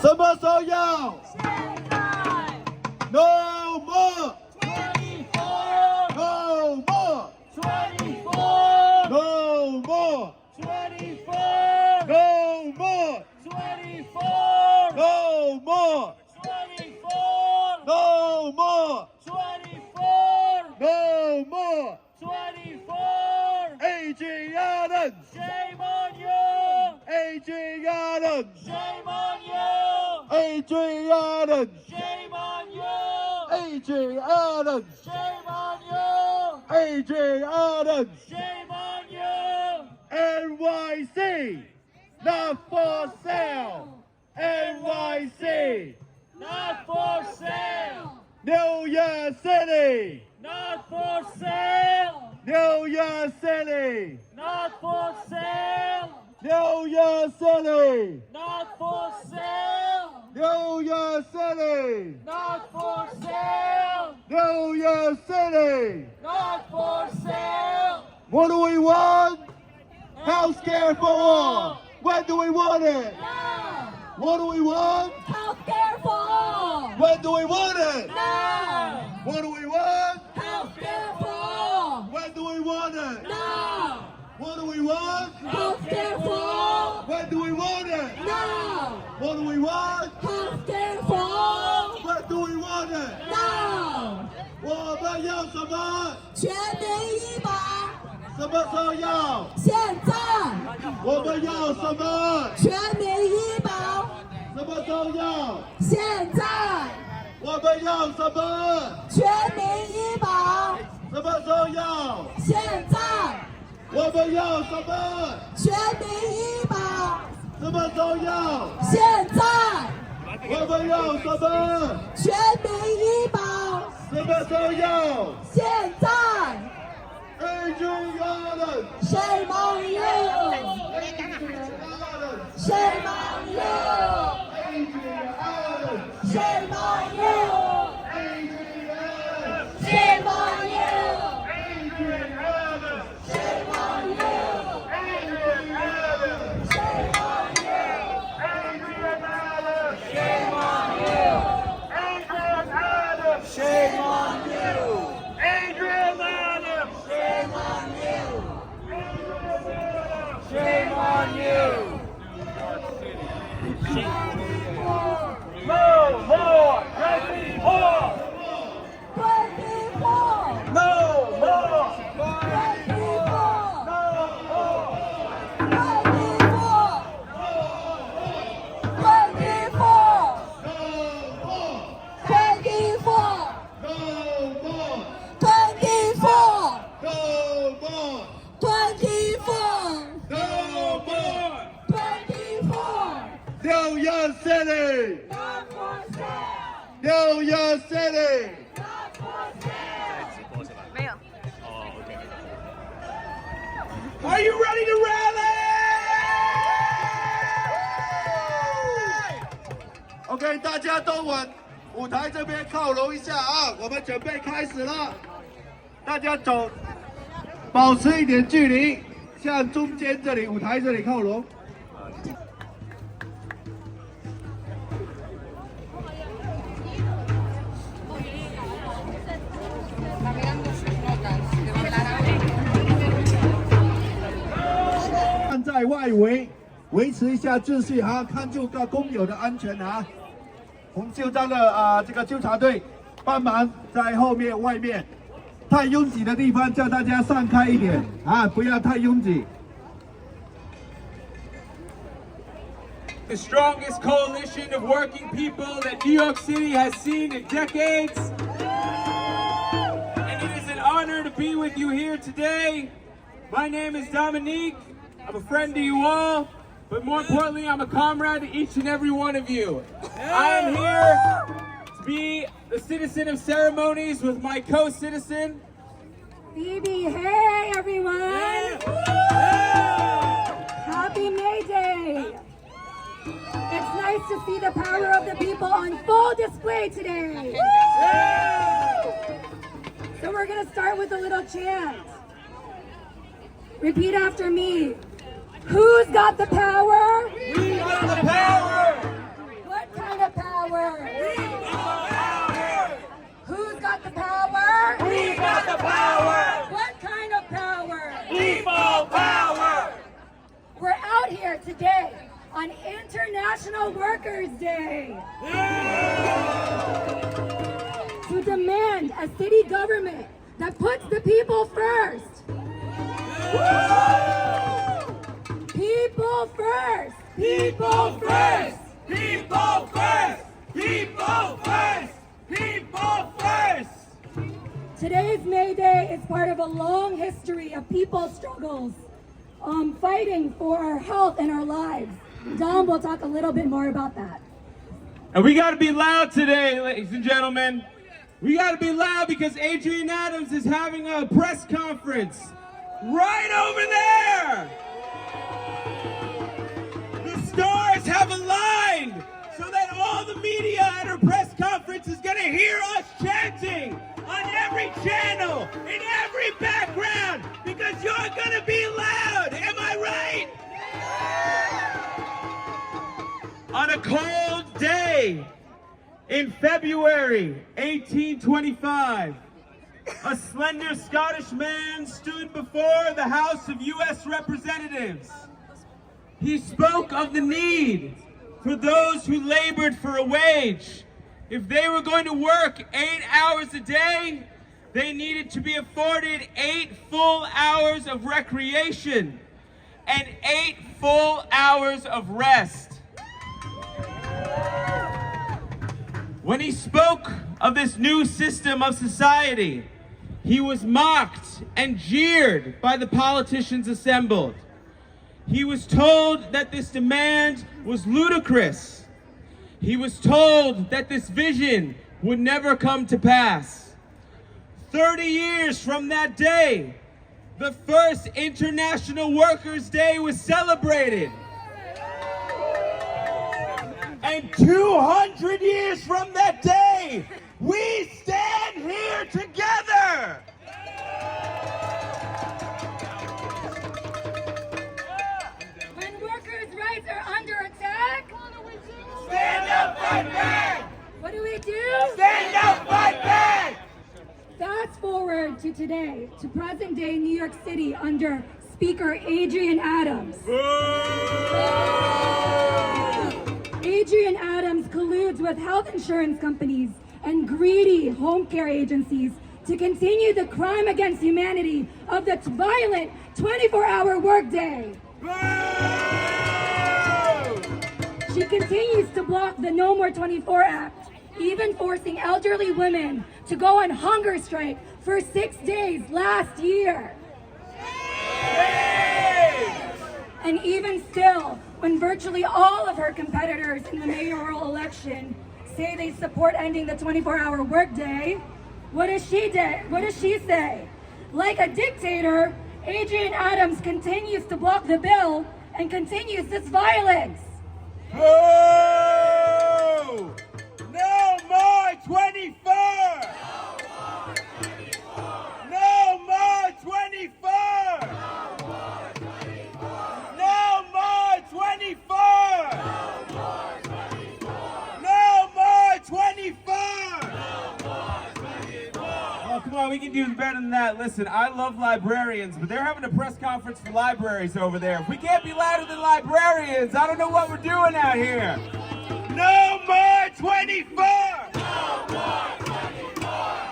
什么时候要？现在 No more! 24 No more! 24 No more! 24 No more! 24 No more! 24 No more! 24 No more! 24 Aging Allen! Shame on you! Aging Allen! Shame on you! Aging Allen! Shame on you! Aging Allen! Shame on you! Aging Allen! Shame on you! NYC! Not for sale! NYC! Not for sale! New York City! Not for sale! New York City! Not for sale! New York City! Not for sale! New York City! Not for sale! New York City! Not for sale! What do we want? Healthcare for all! When do we want it? Now! What do we want? Healthcare for all! When do we want it? Now! What do we want? Healthcare for all! When do we want it? Now! What do we want? Healthcare for all! When do we want it? Now! What do we want? Healthcare for all! When do we want it? Now! 我们要什么？全民医保！什么时候要？现在！我们要什么？全民医保！什么时候要？现在！我们要什么？全民医保！什么时候要？现在！我们要什么？全民医保！什么时候要？现在！我们要什么？全民医保！什么时候要现在 ？Aging Allen!！Shame on you! Shame on you! Aging Allen! Shame on you! Aging Allen! Shame on you! Aging Allen! Shame on you! Aging Allen! Shame on you! Adrian Allen! Shame on you! Adrian Allen! Shame on you! Adrian Allen! Shame on you! Shame on you! No more! 24! 24! No more! 24! No more! 24! New York City! Not for sale! New York City! Not for sale! 没有。 Are you ready to rally? OK， 大家都往舞台这边靠拢一下啊！我们准备开始了，大家走，保持一点距离，向中间这里舞台这里靠拢。站在外围，维持一下秩序哈，看住个工友的安全哈。红袖章的这个纠察队帮忙在后面外面，太拥挤的地方叫大家散开一点啊，不要太拥挤。 The strongest coalition of working people that New York City has seen in decades. And it is an honor to be with you here today. My name is Dominique. I'm a friend to you all, but more importantly, I'm a comrade to each and every one of you. I am here to be the citizen of ceremonies with my co-citizen. Phoebe, hey everyone! Happy May Day! It's nice to see the power of the people on full display today. So we're gonna start with a little chant. Repeat after me. Who's got the power? We got the power! What today on International Workers' Day to demand a city government that puts the people first. People first! People first! People first! People first! People first! Today's May Day is part of a long history of people's struggles, fighting for our health and our lives. Dom will talk a little bit more about that. And we got to be loud today, ladies and gentlemen. We got to be loud because Adrienne Adams is having a press conference right over there. The stars have aligned so that all the media at her press conference is going to hear us chanting on every channel, in every background, because you're going to be loud. Am I right? On a cold day in February 1825, a slender Scottish man stood before the House of U.S. Representatives. He spoke of the need for those who labored for a wage. If they were going to work 8 hours a day, they needed to be afforded 8 full hours of recreation and 8 full hours of rest. When he spoke of this new system of society, he was mocked and jeered by the politicians assembled. He was told that this demand was ludicrous. He was told that this vision would never come to pass. 30 years from that day, the first International Workers' Day was celebrated. And 200 years from that day, we stand here together. When workers' rights are under attack, Stand up, fight back! what do we do? Stand up, fight back! Fast forward to today, to present day New York City under Speaker Adrienne Adams. Adrienne Adams colludes with health insurance companies and greedy home care agencies to continue the crime against humanity of the violent 24-hour workday. She continues to block the No More 24 Act, even forcing elderly women to go on hunger strike for 6 days last year. And even still, when virtually all of her competitors in the mayoral election say they support ending the 24-hour workday, what does she say? Like a dictator, Adrienne Adams continues to block the bill and continues this violence. Oh! No more 24! No more 24! No more 24! No more 24! Oh, come on, we can do better than that. Listen, I love librarians, but they're having a press conference for libraries over there. If we can't be louder than librarians, I don't know what we're doing out here. No more 24!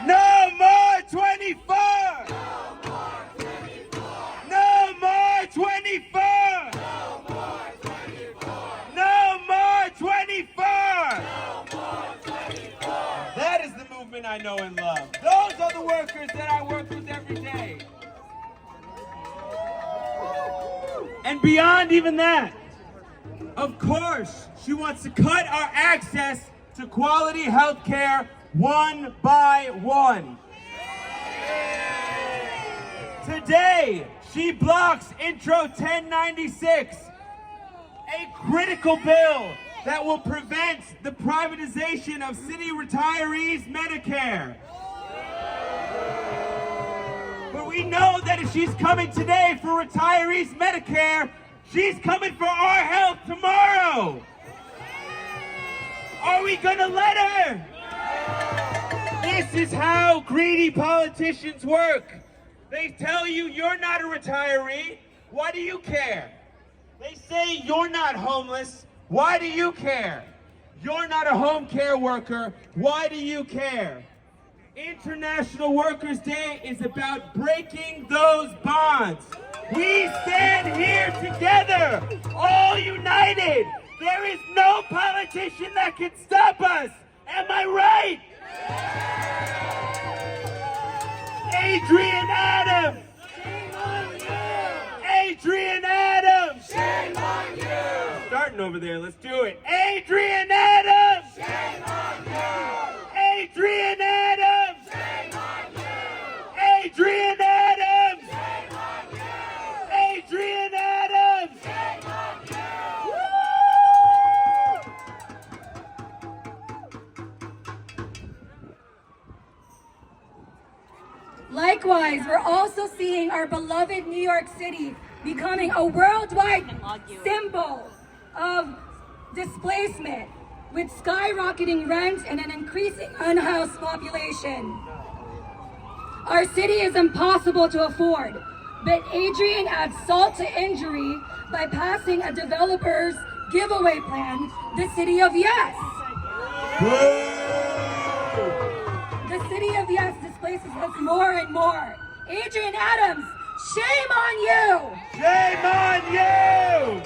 No more 24! No more 24! No more 24! That is the movement I know and love. Those are the workers that I work with every day. And beyond even that, of course, she wants to cut our access to quality health care one by one. Today, she blocks Intro 1096, a critical bill that will prevent the privatization of city retirees' Medicare. But we know that if she's coming today for retirees' Medicare, she's coming for our health tomorrow. Are we gonna let her? This is how greedy politicians work. They tell you you're not a retiree. Why do you care? They say you're not homeless. Why do you care? You're not a home care worker. Why do you care? International Workers' Day is about breaking those bonds. We stand here together, all united. There is no politician that can stop us. Am I right? Adrian Adams! Shame on you! Adrian Adams! Shame on you! Starting over there, let's do it. Adrian Adams! Shame on you! Adrian Adams! Shame on you! Adrian Adams! Shame on you! Adrian Adams! Shame on you! Likewise, we're also seeing our beloved New York City becoming a worldwide symbol of displacement, with skyrocketing rents and an increasing unhoused population. Our city is impossible to afford, but Adrian adds salt to injury by passing a developer's giveaway plan, the City of Yes. The City of Yes displaces us more and more. Adrian Adams, shame on you! Shame on you!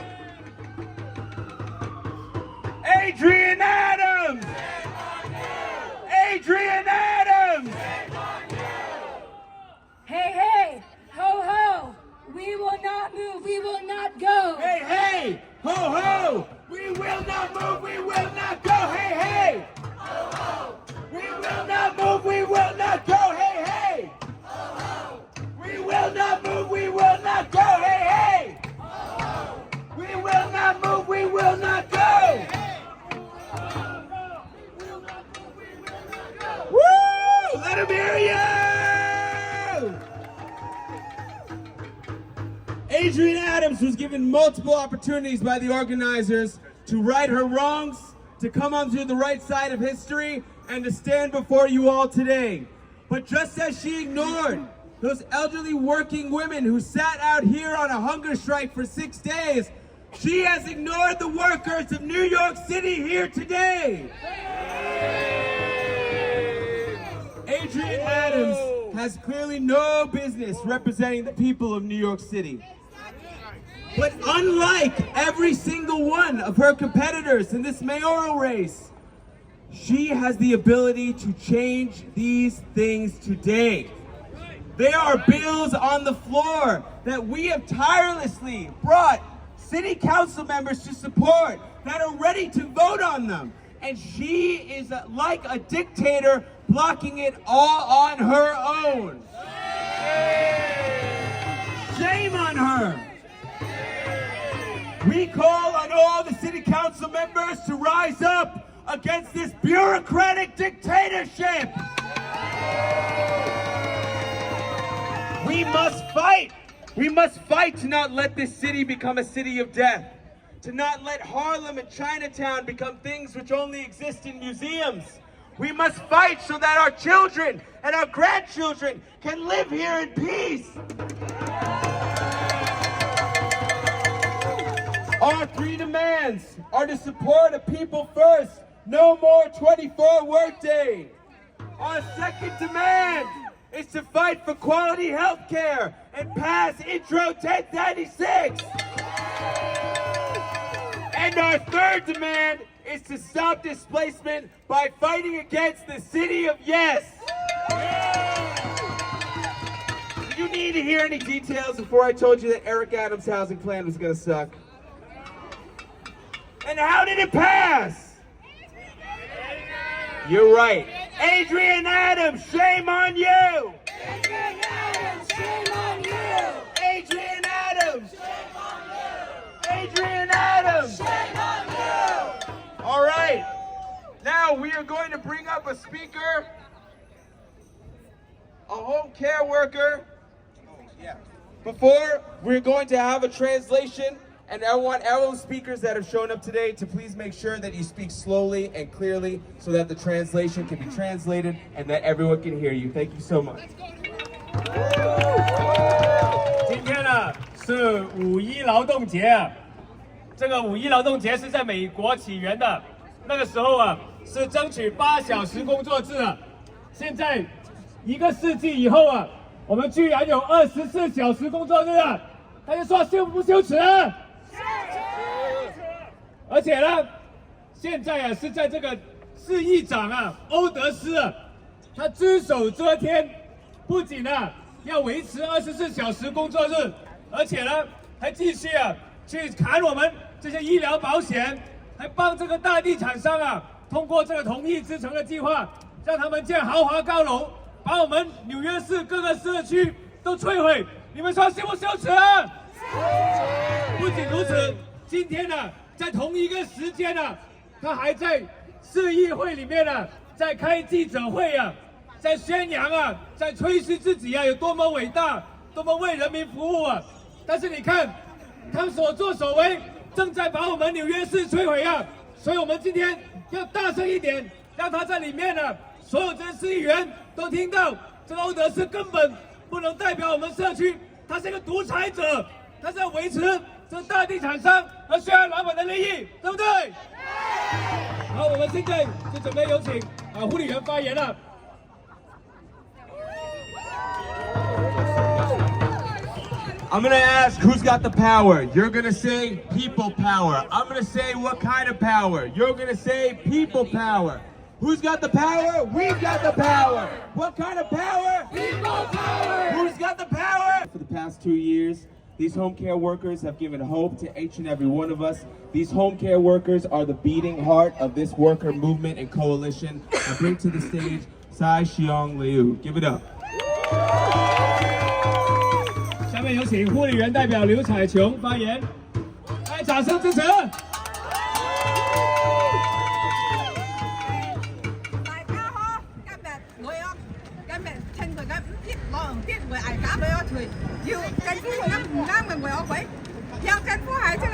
Adrian Adams! Shame on you! Adrian Adams! Shame on you! Hey, hey, ho, ho, we will not move, we will not go. Hey, hey! Ho, ho! We will not move, we will not go! Hey, hey! Ho, ho! We will not move, we will not go! Hey, hey! Ho, ho! We will not move, we will not go! Hey, hey! Ho, ho! We will not move, we will not go! Woo! Let him hear you! Adrian Adams was given multiple opportunities by the organizers to right her wrongs, to come onto the right side of history, and to stand before you all today. But just as she ignored those elderly working women who sat out here on a hunger strike for 6 days, she has ignored the workers of New York City here today. Adrian Adams has clearly no business representing the people of New York City. But unlike every single one of her competitors in this mayoral race, she has the ability to change these things today. There are bills on the floor that we have tirelessly brought city council members to support that are ready to vote on them. And she is like a dictator blocking it all on her own. Shame on her. We call on all the city council members to rise up against this bureaucratic dictatorship. We must fight. We must fight to not let this city become a city of death. To not let Harlem and Chinatown become things which only exist in museums. We must fight so that our children and our grandchildren can live here in peace. Our three demands are to support a people first, no more 24 workday. Our second demand is to fight for quality health care and pass Intro 1096. And our third demand is to stop displacement by fighting against the City of Yes. Did you need to hear any details before I told you that Eric Adams' housing plan was going to suck? And how did it pass? You're right. Adrian Adams, shame on you! Adrian Adams, shame on you! Adrian Adams! Shame on you! Adrian Adams! Shame on you! All right. Now we are going to bring up a speaker, a home care worker. Before, we're going to have a translation, and I want all the speakers that have shown up today to please make sure that you speak slowly and clearly so that the translation can be translated and that everyone can hear you. Thank you so much. 今天呢是五一劳动节，这个五一劳动节是在美国起源的，那个时候啊是争取8小时工作制啊。现在1个世纪以后啊，我们居然有24小时工作日啊！大家说羞不羞耻？羞耻！而且呢，现在啊是在这个市议长啊欧德斯啊，他只手遮天，不仅啊要维持24小时工作日，而且呢还继续啊去砍我们这些医疗保险，还帮这个大地产商啊通过这个同意之城的计划，让他们建豪华高楼，把我们纽约市各个社区都摧毁。你们说羞不羞耻？不仅如此，今天呢，在同一个时间呢，他还在市议会里面呢，在开记者会啊，在宣扬啊，在吹嘘自己啊有多么伟大，多么为人民服务啊。但是你看，他们所作所为，正在把我们纽约市摧毁啊！所以我们今天要大声一点，让他在里面呢，所有这些市议员都听到，这个欧德斯根本不能代表我们社区，他是一个独裁者，他是要维持这大地产商和血汗老板的利益，对不对？好，我们现在就准备有请护理员发言了。I'm gonna ask who's got the power. You're gonna say people power. I'm gonna say what kind of power. You're gonna say people power. Who's got the power? We've got the power. What kind of power? People power. Who's got the power? For the past 2 years, these home care workers have given hope to each and every one of us. These home care workers are the beating heart of this worker movement and coalition. I bring to the stage Sai Xiong Liu. Give it up. 下面有请护理员代表刘彩琼发言，来掌声支持。大家好，今日趁佢嘅5天攞5天為大家俾我退，要政府佢嘅唔啱嘅為我鬼，要政府係真係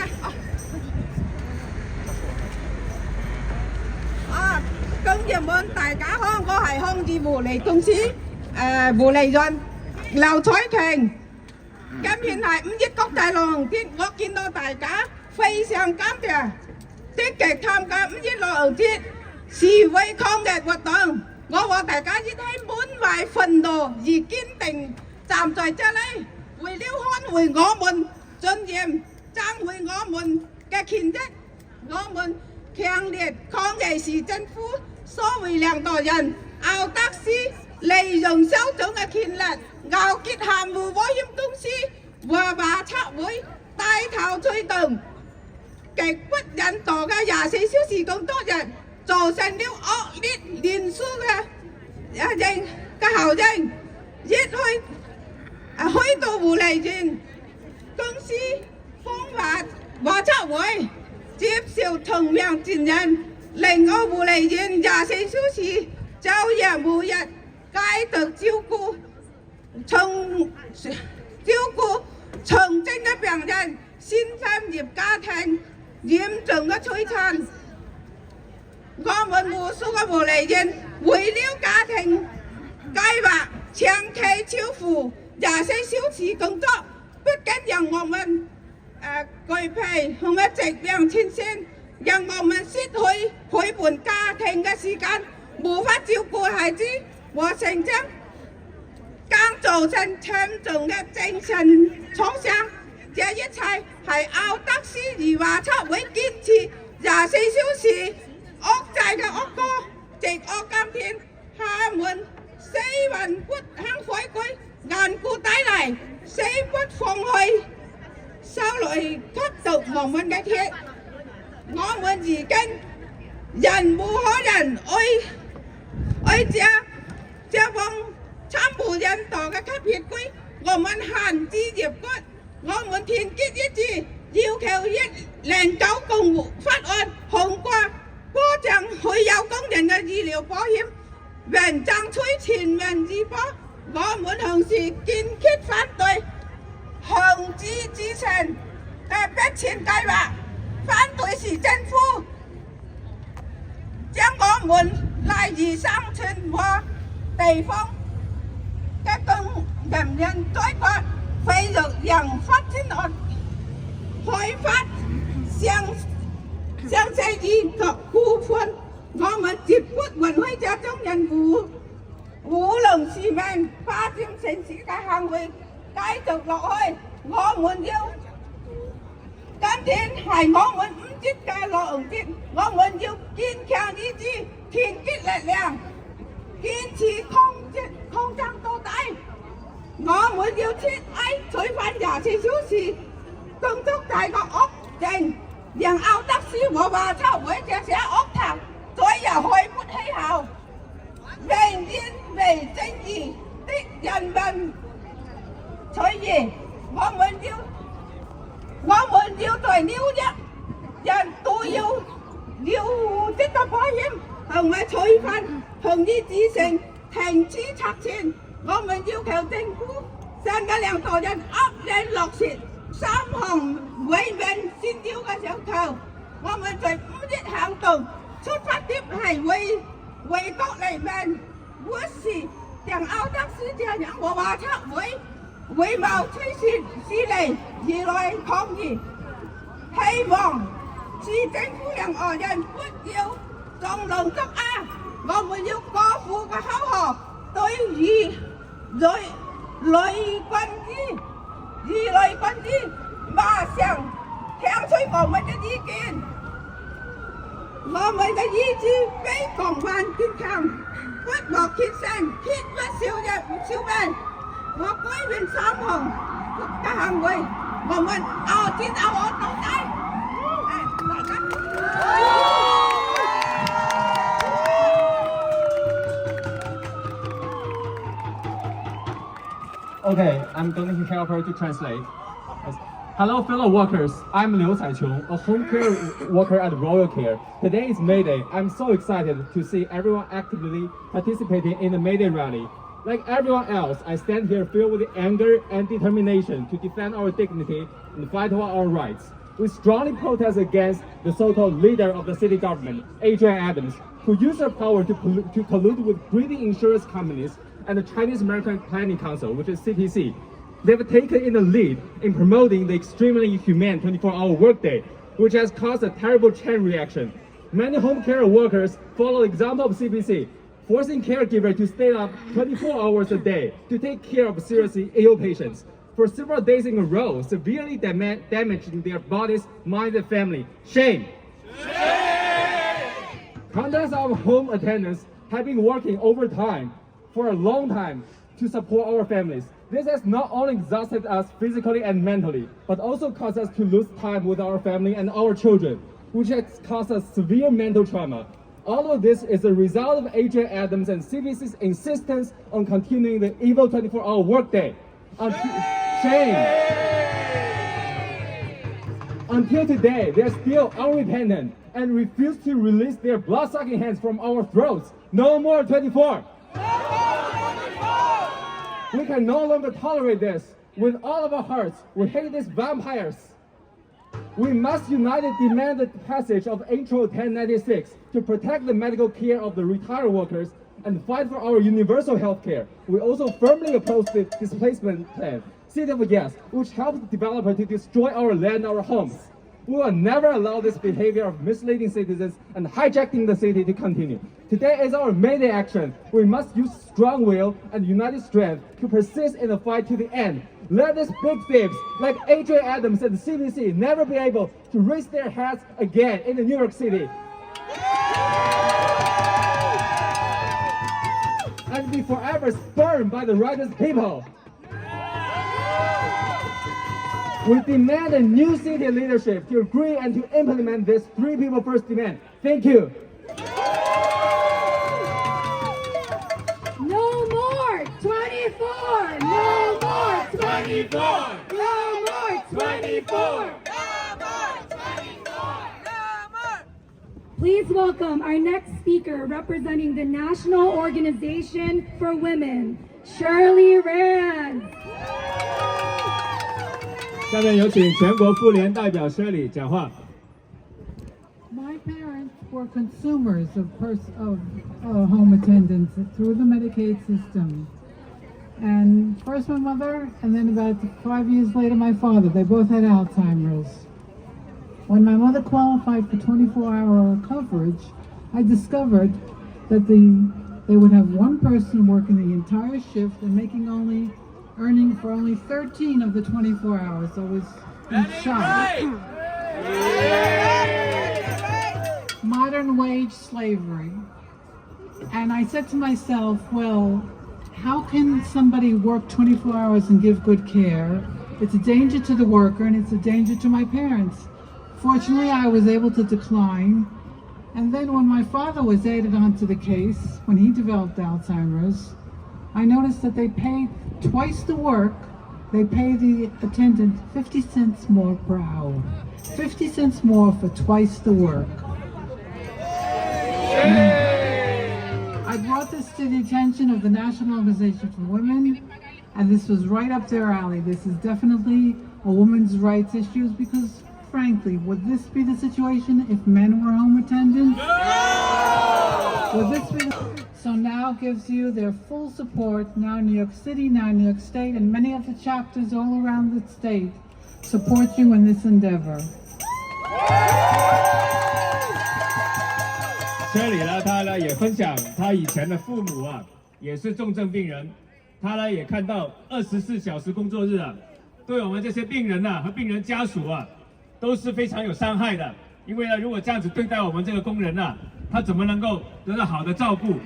工業們大家好，我係康治護理公司護理員劉彩瓊。今天係5一國際勞動節，我見到大家非常感謝，積極參加5一勞動節示威抗議活動。我和大家一起滿懷憤怒而堅定站在這裡，為了捍衛我們尊嚴，爭回我們嘅權益。我們強烈抗議市政府所謂領導人奧德斯利用手中嘅權力，勾結鹹戶保險公司和華測會，帶頭推動極不人道嘅24小時工作日，造成了惡劣連鎖嘅效應，一去到護理員公司方華測會接受同樣責任，令我護理員24小時晝夜每日繼續照顧重症嘅病人、先產業家庭嚴重嘅摧殘。我們無數嘅護理員為了家庭計劃長期超負24小時工作，不僅讓我們巨疲同埋疾病纏身，讓我們失去陪伴家庭嘅時間，無法照顧孩子和成長，更造成沉重嘅精神創傷。這一切係奧德斯與華測會堅持24小時惡制嘅惡果，直惡今天他們死魂不肯悔改，頑固抵賴，死不放棄，收來吸毒我們嘅血。我們如今人無可人愛這幫慘無人道嘅吸血鬼，我們恨之入骨。我們團結一致，要求109共和法案通過，保障退休工人嘅醫療保險，並爭取全民醫保。我們同時堅決反對紅字之城嘅迫遷計劃，反對市政府將我們賴以生存和地方嘅工人宰割，廢除讓發展開發向世纪作呼唤，我们绝不允许这种人无良市民霸占城市嘅行為繼續落去。我們要今天係我們5節嘅勞動節，我們要堅強意志，團結力量，堅持抗爭到底。我們要徹底取返24小時工作制個惡政，讓奧德斯和華策會這些惡頭再也開不起口。為義為正義的人民取義，我們要對紐約人都要這個保險，同埋取返同意之城停止拆遷。我們要求政府新嘅領導人壓力落實3項為民先要嘅訴求。我們在5日行動出發點係為國利民，不是讓奧德斯這樣和華策會謀取私利而來抗議。希望市政府讓外人不要縱容作惡，我們要過負嘅口號，對於雷軍之馬上聽取我們的意見。我們的意志非廣泛堅強，不莫竭誠，決不少人唔少命。我改變3項嘅行為，我們戰鬥到底。Okay, I'm going to help her to translate. Hello, fellow workers. I'm Liu Caiqiong, a home care worker at Royal Care. Today is May Day. I'm so excited to see everyone actively participating in the May Day rally. Like everyone else, I stand here filled with anger and determination to defend our dignity and fight for our rights. We strongly protest against the so-called leader of the city government, Adrian Adams, who used her power to collude with greedy insurance companies and the Chinese American Planning Council, which is CPC. They've taken in the lead in promoting the extremely inhumane 24-hour workday, which has caused a terrible chain reaction. Many home care workers follow the example of CPC, forcing caregivers to stay up 24 hours a day to take care of seriously ill patients. For several days in a row, severely damaging their bodies, mind, and family. Shame! Shame! Hundreds of home attendants have been working overtime for a long time to support our families. This has not only exhausted us physically and mentally, but also caused us to lose time with our family and our children, which has caused us severe mental trauma. All of this is a result of Adrian Adams and CPC's insistence on continuing the evil 24-hour workday. Until today, they're still unrepentant and refuse to release their blood-sucking hands from our throats. No more 24! We can no longer tolerate this. With all of our hearts, we hate these vampires. We must unite demand the passage of Intro 1096 to protect the medical care of the retired workers and fight for our universal health care. We also firmly oppose the displacement plan, City of Yes, which helps the developer to destroy our land, our homes. We will never allow this behavior of misleading citizens and hijacking the city to continue. Today is our May Day action. We must use strong will and united strength to persist in the fight to the end. Let these big thieves like Adrian Adams and the CPC never be able to raise their heads again in the New York City. And be forever spurned by the righteous people. We demand a new city leadership to agree and to implement this 3 people first demand. Thank you. No more 24! No more 24! No more 24! Please welcome our next speaker representing the National Organization for Women, Shirley Rand. 下面有请全国妇联代表 Shirley 讲话。 My parents were consumers of home attendants through the Medicaid system. And first my mother, and then about 5 years later my father. They both had Alzheimer's. When my mother qualified for 24-hour coverage, I discovered that they would have one person working the entire shift and earning for only 13 of the 24 hours. So I was in shock. Modern wage slavery. And I said to myself, well, how can somebody work 24 hours and give good care? It's a danger to the worker and it's a danger to my parents. Fortunately, I was able to decline. And then when my father was added onto the case, when he developed Alzheimer's, I noticed that they pay twice the work. They pay the attendant 50 cents more per hour. 50 cents more for twice the work. I brought this to the attention of the National Organization for Women, and this was right up their alley. This is definitely a women's rights issue because, frankly, would this be the situation if men were home attendants? No! Would this be so now gives you their full support. Now New York City, now New York State, and many of the chapters all around the state support you in this endeavor. 这里呢，他呢也分享他以前的父母啊，也是重症病人，他呢也看到24小时工作日啊，对我们这些病人呐和病人家属啊，都是非常有伤害的。因为呢，如果这样子对待我们这个工人呐，他怎么能够得到好的照顾？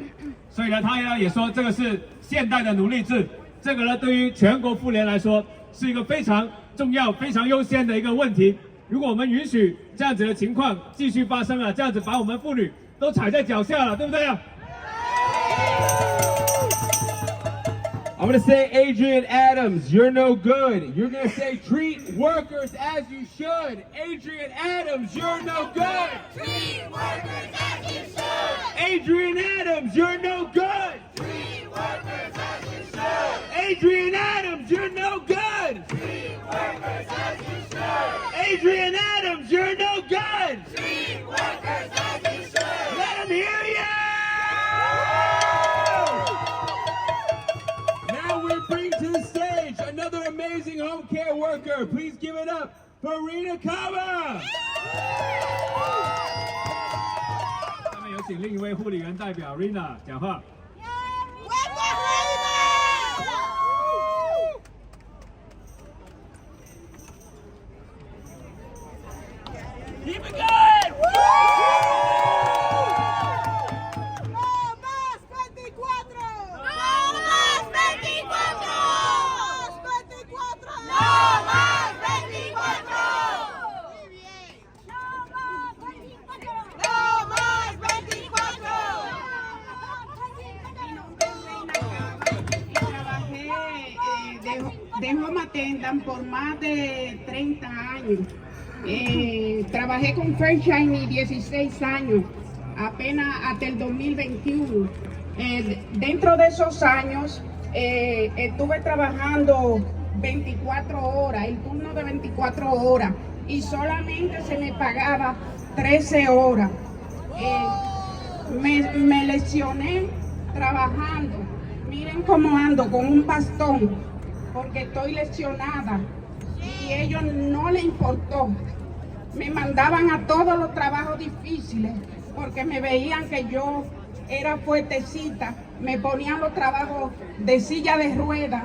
所以呢，他呢也说这个是现代的奴隶制，这个呢对于全国妇联来说是一个非常重要、非常优先的一个问题。如果我们允许这样子的情况继续发生啊，这样子把我们妇女都踩在脚下了，对不对啊？ I'm going to say, Adrian Adams, you're no good. You're going to say, treat workers as you should. Adrian Adams, you're no good. Treat workers as you should. Adrian Adams, you're no good. Treat workers as you should. Adrian Adams, you're no good. Treat workers as you should. Adrian Adams, you're no good. Treat workers as you should. Let them hear you. Now we bring to the stage another amazing home care worker. Please give it up for Rena Kaba. 下面有请另一位护理员代表 Rena 讲话。 Keep it going! ¡No más 24! ¡No más 24! ¡No más 24! Muy bien. ¡No más 24! ¡No más 24! Trabajé de home attendant por más de 30 años. Trabajé con Fairshine 16 años, apenas hasta el 2021. Dentro de esos años estuve trabajando 24 horas, el turno de 24 horas, y solamente se me pagaba 13 horas. Me lesioné trabajando. Miren cómo ando con un bastón, porque estoy lesionada. Y a ellos no les importó. Me mandaban a todos los trabajos difíciles porque me veían que yo era fuertecita. Me ponían los trabajos de silla de ruedas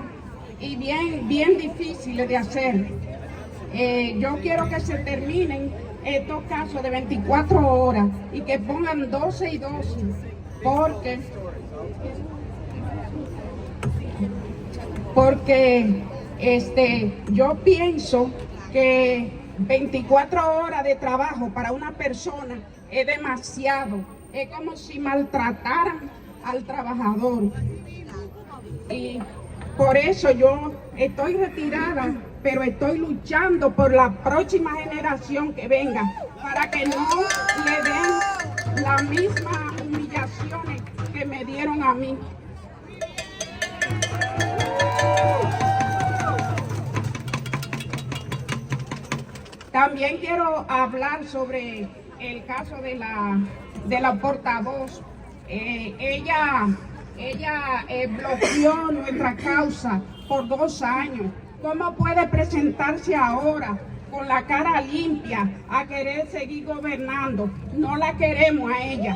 y bien difíciles de hacer. Yo quiero que se terminen estos casos de 24 horas y que pongan 12 y 12 porque yo pienso que 24 horas de trabajo para una persona es demasiado. Es como si maltrataran al trabajador. Y por eso yo estoy retirada, pero estoy luchando por la próxima generación que venga, para que no le den las mismas humillaciones que me dieron a mí. También quiero hablar sobre el caso de la portavoz. Ella bloqueó nuestra causa por 2 años. ¿Cómo puede presentarse ahora con la cara limpia a querer seguir gobernando. No la queremos a ella.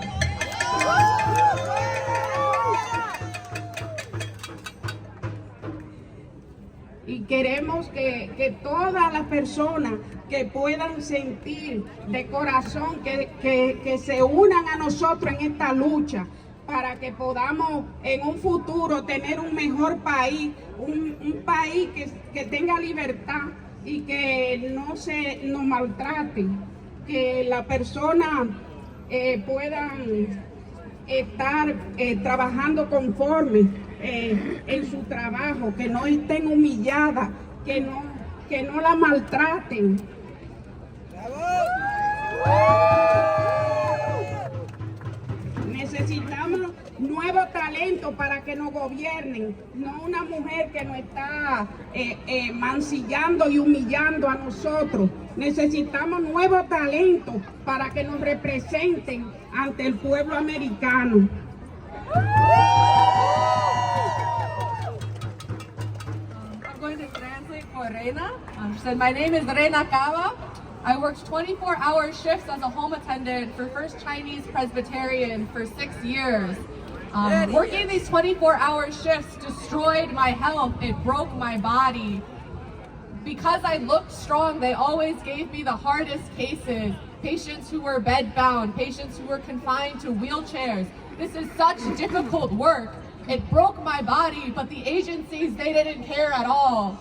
Y queremos que todas las personas que puedan sentir de corazón que se unan a nosotros en esta lucha para que podamos en un futuro tener un mejor país, un país que tenga libertad y que no nos maltrate, que las personas puedan estar trabajando conforme en su trabajo, que no estén humilladas, que no la maltraten. Necesitamos nuevo talento para que nos gobiernen, no una mujer que nos está mancillando y humillando a nosotros. Necesitamos nuevo talento para que nos representen ante el pueblo americano. I'm going to translate for Reina. She said, my name is Reina Cava. I worked 24-hour shifts as a home attendant for First Chinese Presbyterian for 6 years. Working these 24-hour shifts destroyed my health. It broke my body. Because I looked strong, they always gave me the hardest cases. Patients who were bedbound, patients who were confined to wheelchairs. This is such difficult work. It broke my body, but the agencies, they didn't care at all.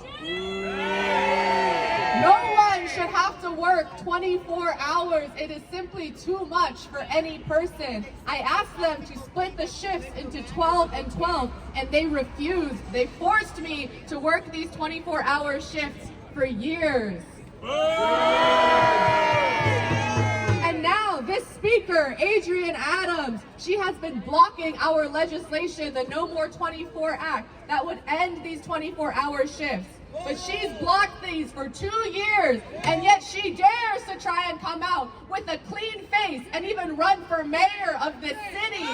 No one should have to work 24 hours. It is simply too much for any person. I asked them to split the shifts into 12 and 12, and they refused. They forced me to work these 24-hour shifts for years. And now this speaker, Adrienne Adams, she has been blocking our legislation, the No More 24 Act, that would end these 24-hour shifts. But she's blocked these for 2 years, and yet she dares to try and come out with a clean face and even run for mayor of this city. So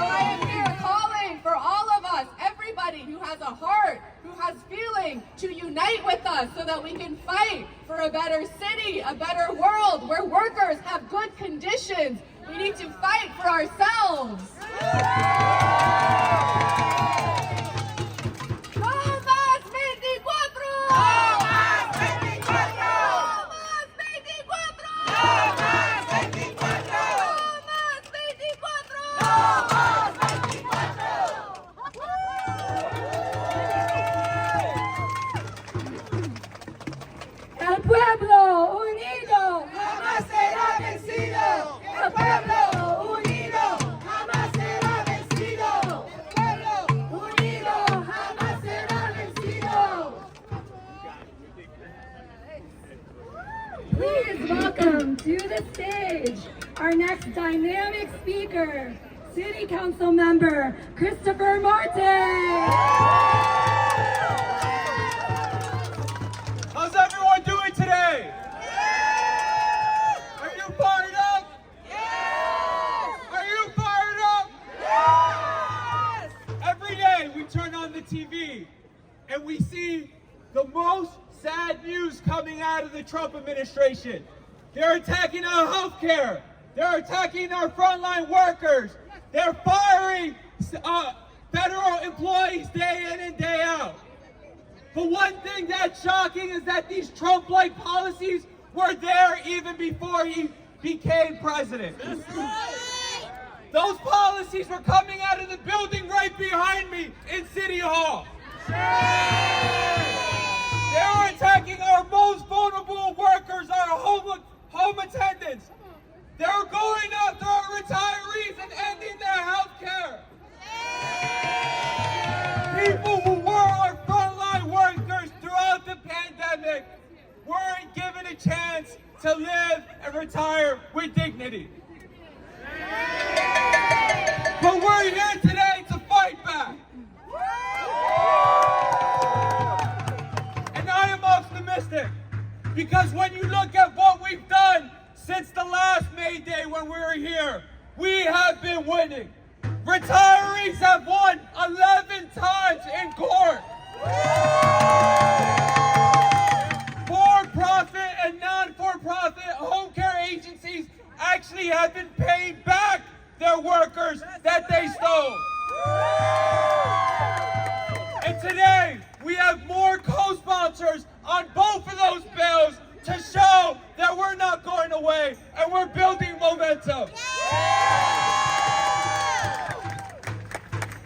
I am here calling for all of us, everybody who has a heart, who has feeling, to unite with us so that we can fight for a better city, a better world where workers have good conditions. We need to fight for ourselves. El pueblo unido jamás será vencido. El pueblo unido jamás será vencido. El pueblo unido jamás será vencido. Please welcome to the stage our next dynamic speaker, City Council Member Christopher Martin. How's everyone doing today? Are you fired up? Yes! Are you fired up? Yes! Every day we turn on the TV and we see the most sad news coming out of the Trump administration. They're attacking our health care. They're attacking our frontline workers. They're firing federal employees day in and day out. But one thing that's shocking is that these Trump-like policies were there even before he became president. Those policies were coming out of the building right behind me in City Hall. They were attacking our most vulnerable workers, our home attendants. They were going after our retirees and ending their health care. People who were our frontline workers throughout the pandemic weren't given a chance to live and retire with dignity. But we're here today to fight back. And I am optimistic because when you look at what we've done since the last May Day when we were here, we have been winning. Retirees have won 11 times in court. nonprofit home care agencies actually have been paying back their workers that they stole. And today, we have more co-sponsors on both of those bills to show that we're not going away and we're building momentum.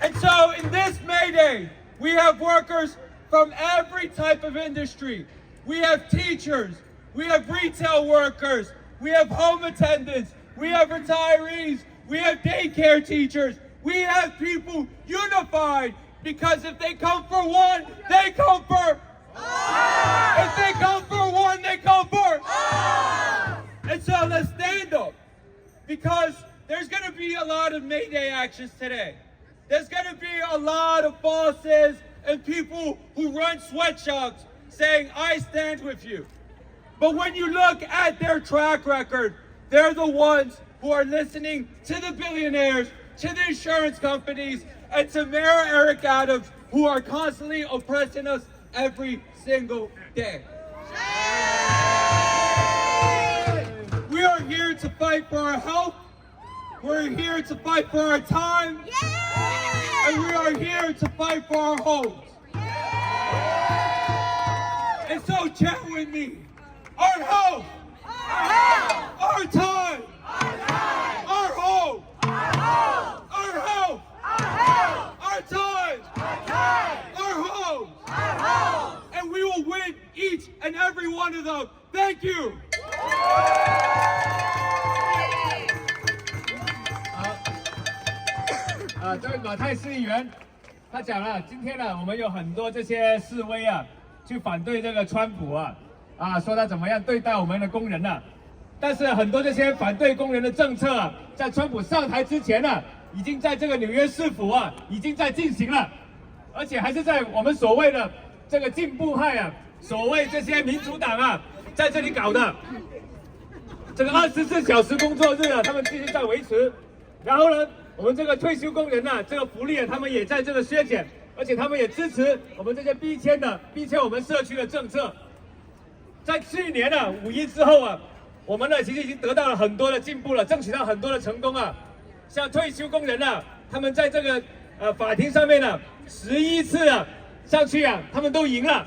And so in this May Day, we have workers from every type of industry. We have teachers, we have retail workers, we have home attendants, we have retirees, we have daycare teachers, we have people unified because if they come for one, they come for all. If they come for one, they come for all. And so let's stand up because there's going to be a lot of May Day actions today. There's going to be a lot of bosses and people who run sweatshops saying, I stand with you. But when you look at their track record, they're the ones who are listening to the billionaires, to the insurance companies, and to Mayor Eric Adams, who are constantly oppressing us every single day. We are here to fight for our health. We're here to fight for our time. And we are here to fight for our homes. And so chant with me. Our health. Our time. Our home. Our health. Our time. Our homes. And we will win each and every one of them. Thank you. 这位马泰市议员，他讲了，今天呢，我们有很多这些示威啊，去反对这个川普啊，说他怎么样对待我们的工人呢？但是很多这些反对工人的政策啊，在川普上台之前呢，已经在这个纽约市府啊，已经在进行了，而且还是在我们所谓的这个进步派啊，所谓这些民主党啊，在这里搞的。这个24小时工作日啊，他们继续在维持，然后呢？ 我们这个退休工人呢，这个福利啊，他们也在这个削减，而且他们也支持我们这些逼迁我们社区的政策。在去年呢，5·1之后啊，我们呢其实已经得到了很多的进步了，争取到很多的成功啊。像退休工人呢，他们在这个法庭上面呢，11次啊上去啊，他们都赢了。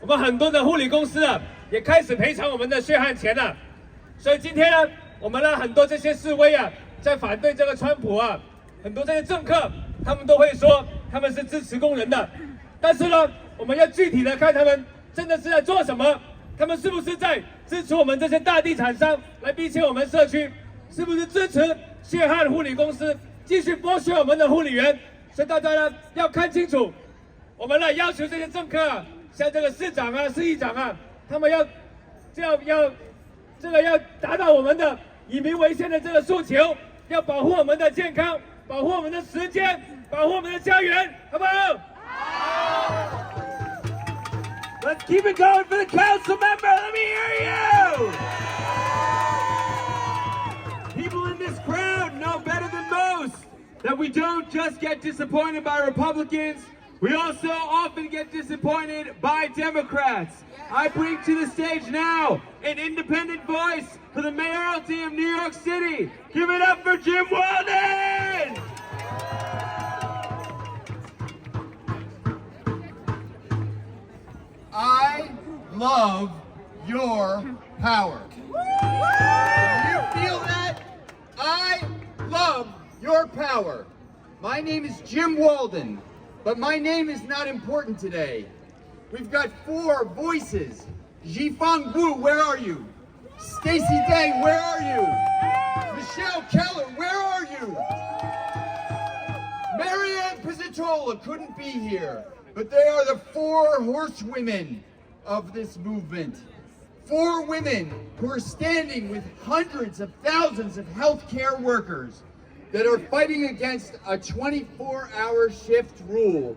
我们很多的护理公司啊，也开始赔偿我们的血汗钱了。所以今天呢，我们呢很多这些示威啊。 在反对这个川普啊，很多这些政客，他们都会说他们是支持工人的，但是呢，我们要具体的看他们真的是在做什么，他们是不是在支持我们这些大地产商来逼迁我们社区，是不是支持血汗护理公司继续剥削我们的护理员？所以大家呢要看清楚，我们呢要求这些政客啊，像这个市长啊、市议长啊，他们要达到我们的以民为先的这个诉求。 要保护我们的健康，保护我们的时间，保护我们的家园，好不好？好。Let's keep it going for the council member. Let me hear you. People in this crowd know better than most that we don't just get disappointed by Republicans. We also often get disappointed by Democrats. I bring to the stage now an independent voice for the mayoralty of New York City. Give it up for Jim Walden! I love your power. You feel that? I love your power. My name is Jim Walden, but my name is not important today. We've got 4 voices. Jifeng Wu, where are you? Stacey Dang, where are you? Michelle Keller, where are you? Marianne Pizzatola couldn't be here, but they are the 4 horsewomen of this movement. 4 women who are standing with hundreds of thousands of healthcare workers that are fighting against a 24-hour shift rule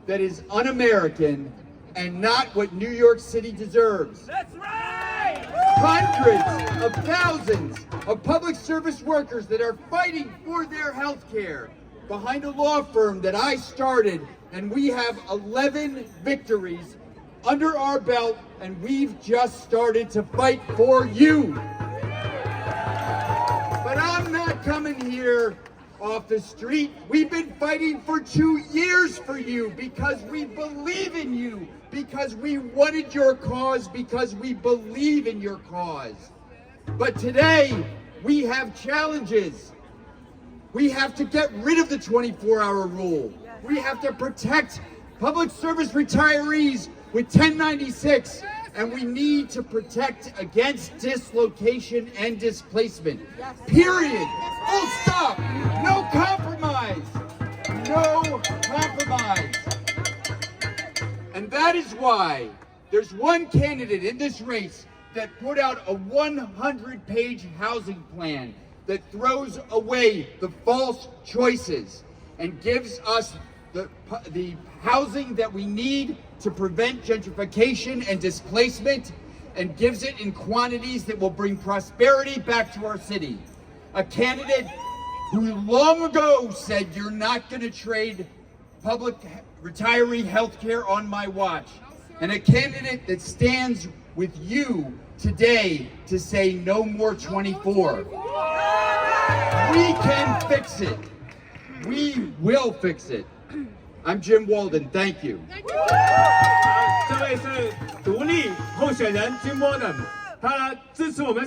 that is un-American and not what New York City deserves. That's right! Hundreds of thousands of public service workers that are fighting for their health care behind a law firm that I started, and we have 11 victories under our belt, and we've just started to fight for you. But I'm not coming here off the street. We've been fighting for 2 years for you because we believe in you, because we wanted your cause, because we believe in your cause. But today, we have challenges. We have to get rid of the 24-hour rule. We have to protect public service retirees with 1096, and we need to protect against dislocation and displacement. Period. Full stop. No compromise. No compromise. And that is why there's one candidate in this race that put out a 100-page housing plan that throws away the false choices and gives us the housing that we need to prevent gentrification and displacement, and gives it in quantities that will bring prosperity back to our city. A candidate who long ago said, you're not going to trade public retiree health care on my watch. And a candidate that stands with you today to say no more 24. We can fix it. We will fix it. I'm Jim Walden. Thank you. 这位是独立候选人 Jim Walden， 他支持我们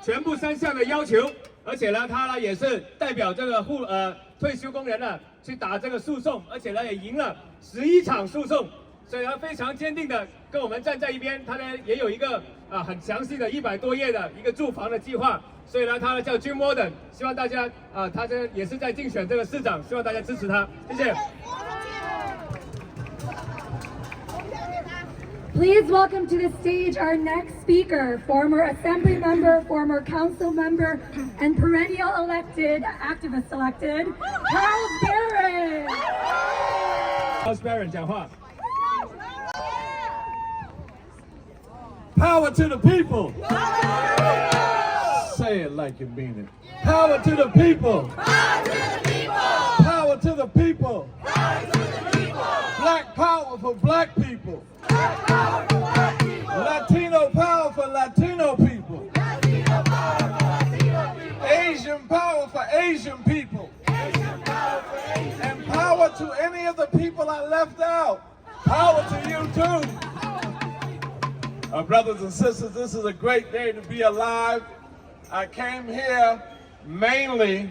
全部3项的要求，而且呢，他也是代表这个退休工人去打这个诉讼，而且呢也赢了11场诉讼，所以他非常坚定的跟我们站在一边。他呢也有一个很详细的100多页的一个住房的计划，所以呢他叫 Jim Walden， 希望大家他这也是在竞选这个市长，希望大家支持他，谢谢。 Please welcome to the stage our next speaker, former assembly member, former council member, and perennial activist elected, Charles Barron. Charles Barron 讲话。 Power to the people. Say it like you mean it. Power to the people. Power to the people. Black power for black people. Latino power for Latino people. Asian power for Asian people. And power to any of the people I left out. Power to you too. Brothers and sisters, this is a great day to be alive. I came here mainly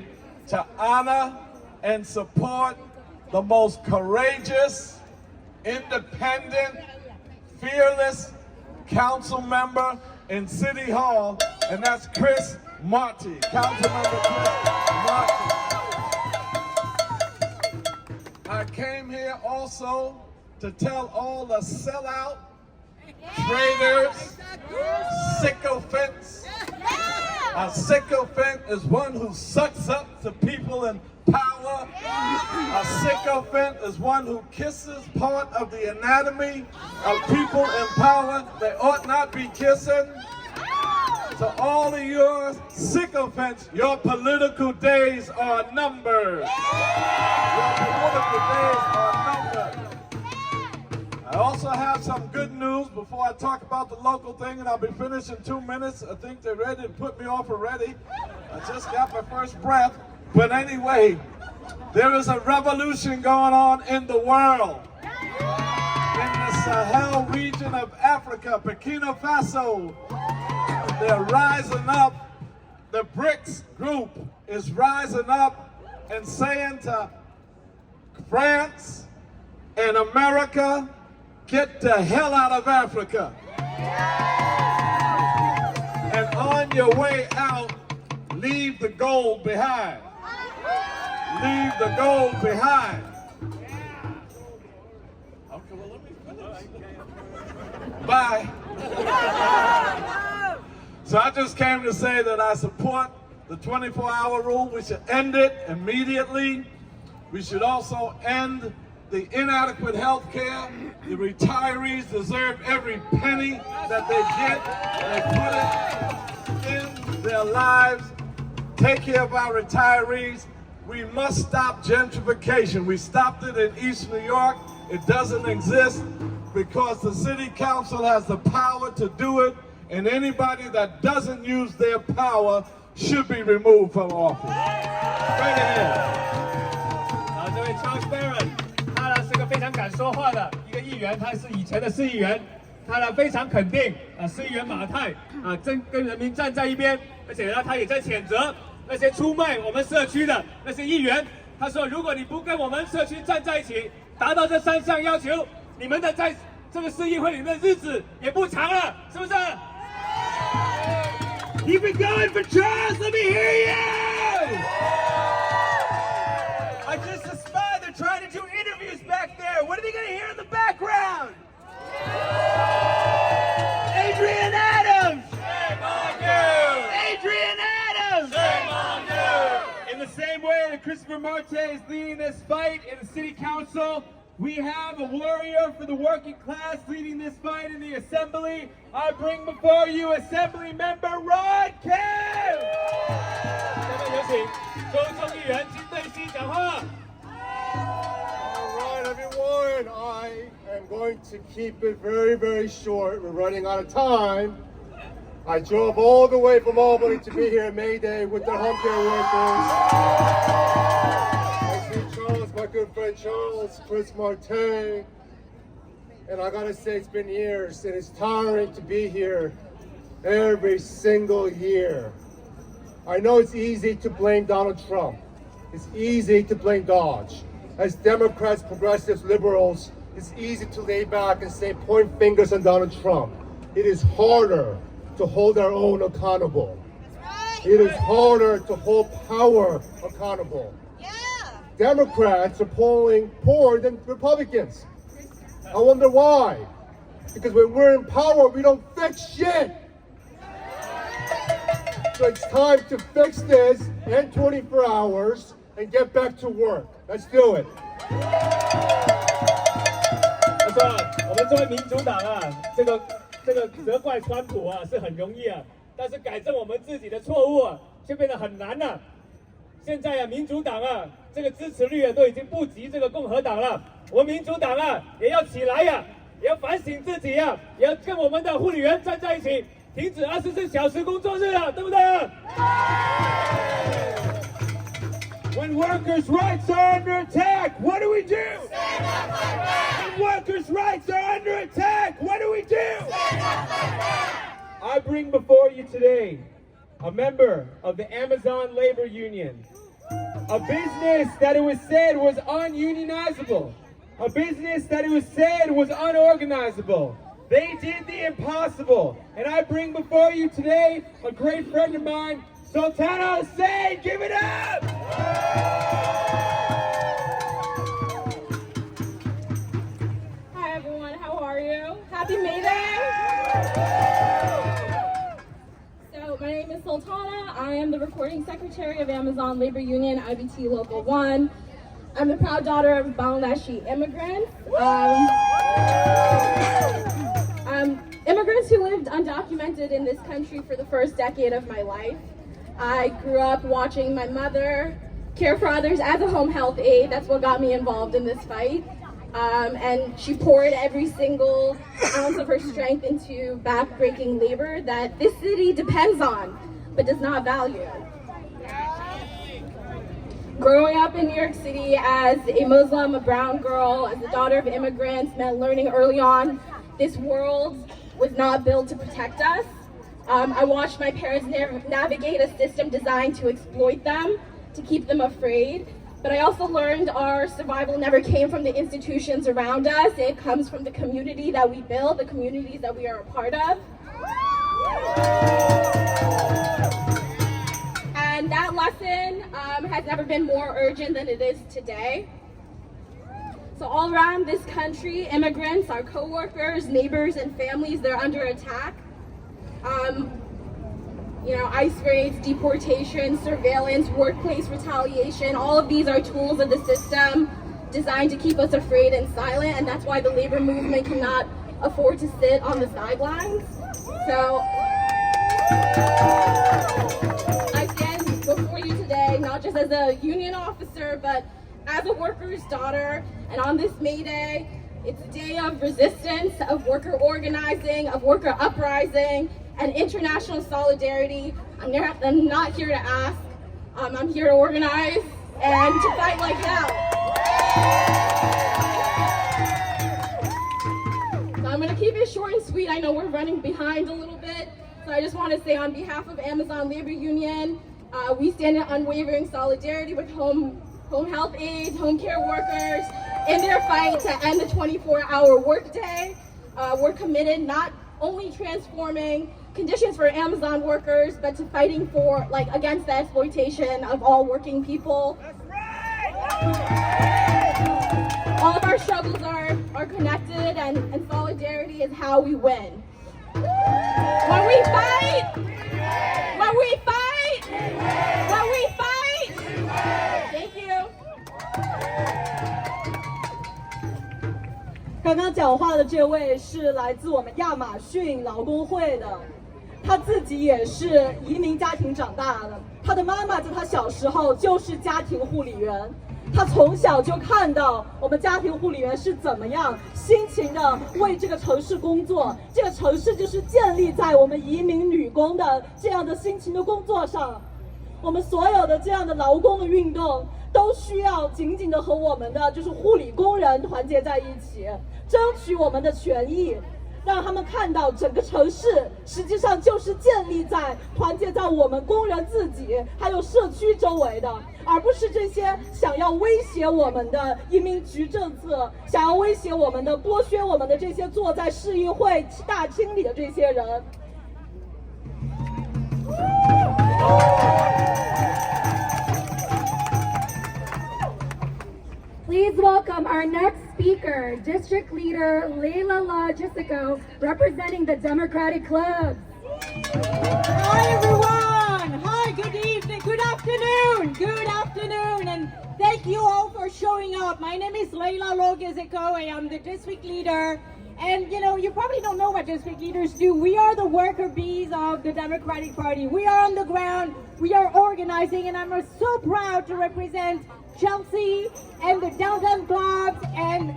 to honor and support the most courageous, independent, fearless council member in City Hall, and that's Chris Marty, Councilmember Chris Marty. I came here also to tell all the sellout, traitors, sycophants. A sycophant is one who sucks up to people in power. A sycophant is one who kisses part of the anatomy of people in power they ought not be kissing. To all of your sycophants, your political days are numbered. Your political days are numbered. I also have some good news before I talk about the local thing, and I'll be finished in 2 minutes. I think they're ready to put me off already. I just got my first breath. But anyway, there is a revolution going on in the world. In the Sahel region of Africa, Burkina Faso, they're rising up. The BRICS group is rising up and saying to France and America, get the hell out of Africa. And on your way out, leave the gold behind. Leave the gold behind. Okay, well, let me finish. Bye. So I just came to say that I support the 24-hour rule. We should end it immediately. We should also end the inadequate health care. The retirees deserve every penny that they get. They put it in their lives. Take care of our retirees. We must stop gentrification. We stopped it in East New York. It doesn't exist. because the city council has the power to do it, and anybody that doesn't use their power should be removed from office. Right ahead. 这位 Charles Barron， 他呢是个非常敢说话的一个议员，他是以前的市议员，他呢非常肯定市议员马太跟人民站在一边，而且呢他也在谴责那些出卖我们社区的那些议员。他说，如果你不跟我们社区站在一起，达到这3项要求，你们的在这个市议会里面的日子也不长了，是不是？ Keep it going for Charles. Let me hear you. I just suspect they're trying to do interviews back there. What are they going to hear in the background? Adrian Adams. Shame on you. Adrian Adams. Shame on you. In the same way that Christopher Marte is leading this fight in the city council, we have a warrior for the working class leading this fight in the assembly. I bring before you Assembly Member Ron Kim. 下面有请州众议员金对熙讲话。 All right, everyone. I am going to keep it very, very short. We're running out of time. I drove all the way from Albany to be here at May Day with the home care workers. I see Charles, my good friend Charles, Chris Marte. And I gotta say, it's been years, and it's tiring to be here every single year. I know it's easy to blame Donald Trump. It's easy to blame Dodge. As Democrats, progressives, liberals, it's easy to lay back and say, point fingers on Donald Trump. It is harder to hold our own accountable. It is harder to hold power accountable. Democrats are polling poorer than Republicans. I wonder why. Because when we're in power, we don't fix shit. So it's time to fix this in 24 hours and get back to work. Let's do it. 他说，我们作为民主党这个责怪川普是很容易但是改正我们自己的错误却变得很难了。现在民主党这个支持率都已经不及这个共和党了。我们民主党也要起来也要反省自己也要跟我们的护理员站在一起，停止24小时工作日对不对？When workers' rights are under attack, what do we do? Stand up like that. When workers' rights are under attack, what do we do? Stand up like that. I bring before you today a member of the Amazon Labor Union, a business that it was said was ununionizable, a business that it was said was unorganizable. They did the impossible, and I bring before you today a great friend of mine, Sultana Hussein. Give it up! Hi everyone, how are you? Happy May Day! So my name is Sultana. I am the recording secretary of Amazon Labor Union, IBT Local 1. I'm the proud daughter of Bangladeshi immigrants. Immigrants who lived undocumented in this country for the first decade of my life. I grew up watching my mother care for others as a home health aide. That's what got me involved in this fight. And she poured every single ounce of her strength into back-breaking labor that this city depends on, but does not value. Growing up in New York City as a Muslim, a brown girl, as a daughter of immigrants, meant learning early on this world was not built to protect us. I watched my parents navigate a system designed to exploit them, to keep them afraid. But I also learned our survival never came from the institutions around us. It comes from the community that we build, the communities that we are a part of. And that lesson has never been more urgent than it is today. So all around this country, immigrants, our co-workers, neighbors, and families, they're under attack. ICE raids, deportation, surveillance, workplace retaliation, all of these are tools of the system designed to keep us afraid and silent, and that's why the labor movement cannot afford to sit on the sidelines. So I stand before you today, not just as a union officer, but as a worker's daughter, and on this May Day, It's a day of resistance, of worker organizing, of worker uprising, and international solidarity. I'm not here to ask. I'm here to organize and to fight like hell. So I'm going to keep it short and sweet. I know we're running behind a little bit. So I just want to say on behalf of Amazon Labor Union, we stand in unwavering solidarity with home health aides, home care workers in their fight to end the 24-hour workday. We're committed not only transforming conditions for Amazon workers, but to fighting for, against the exploitation of all working people. That's right! All of our struggles are connected, and solidarity is how we win. When we fight, when we fight, when we fight. Thank you. 刚刚讲话的这位是来自我们亚马逊劳工会的，他自己也是移民家庭长大的，他的妈妈在他小时候就是家庭护理员，他从小就看到我们家庭护理员是怎么样辛勤的为这个城市工作，这个城市就是建立在我们移民女工的这样的辛勤的工作上。我们所有的这样的劳工的运动都需要紧紧的和我们的就是护理工人团结在一起，争取我们的权益，让他们看到整个城市实际上就是建立在团结在我们工人自己还有社区周围的，而不是这些想要威胁我们的移民局政策，想要威胁我们的剥削我们的这些坐在市议会大厅里的这些人。Please welcome our next speaker, District Leader Leila Logistico, representing the Democratic Club. Hi everyone! Hi, good evening, good afternoon, and thank you all for showing up. My name is Leila Logistico, and I'm the District Leader. And you probably don't know what district leaders do. We are the worker bees of the Democratic Party. We are on the ground, we are organizing, and I'm so proud to represent Chelsea and the downtown clubs and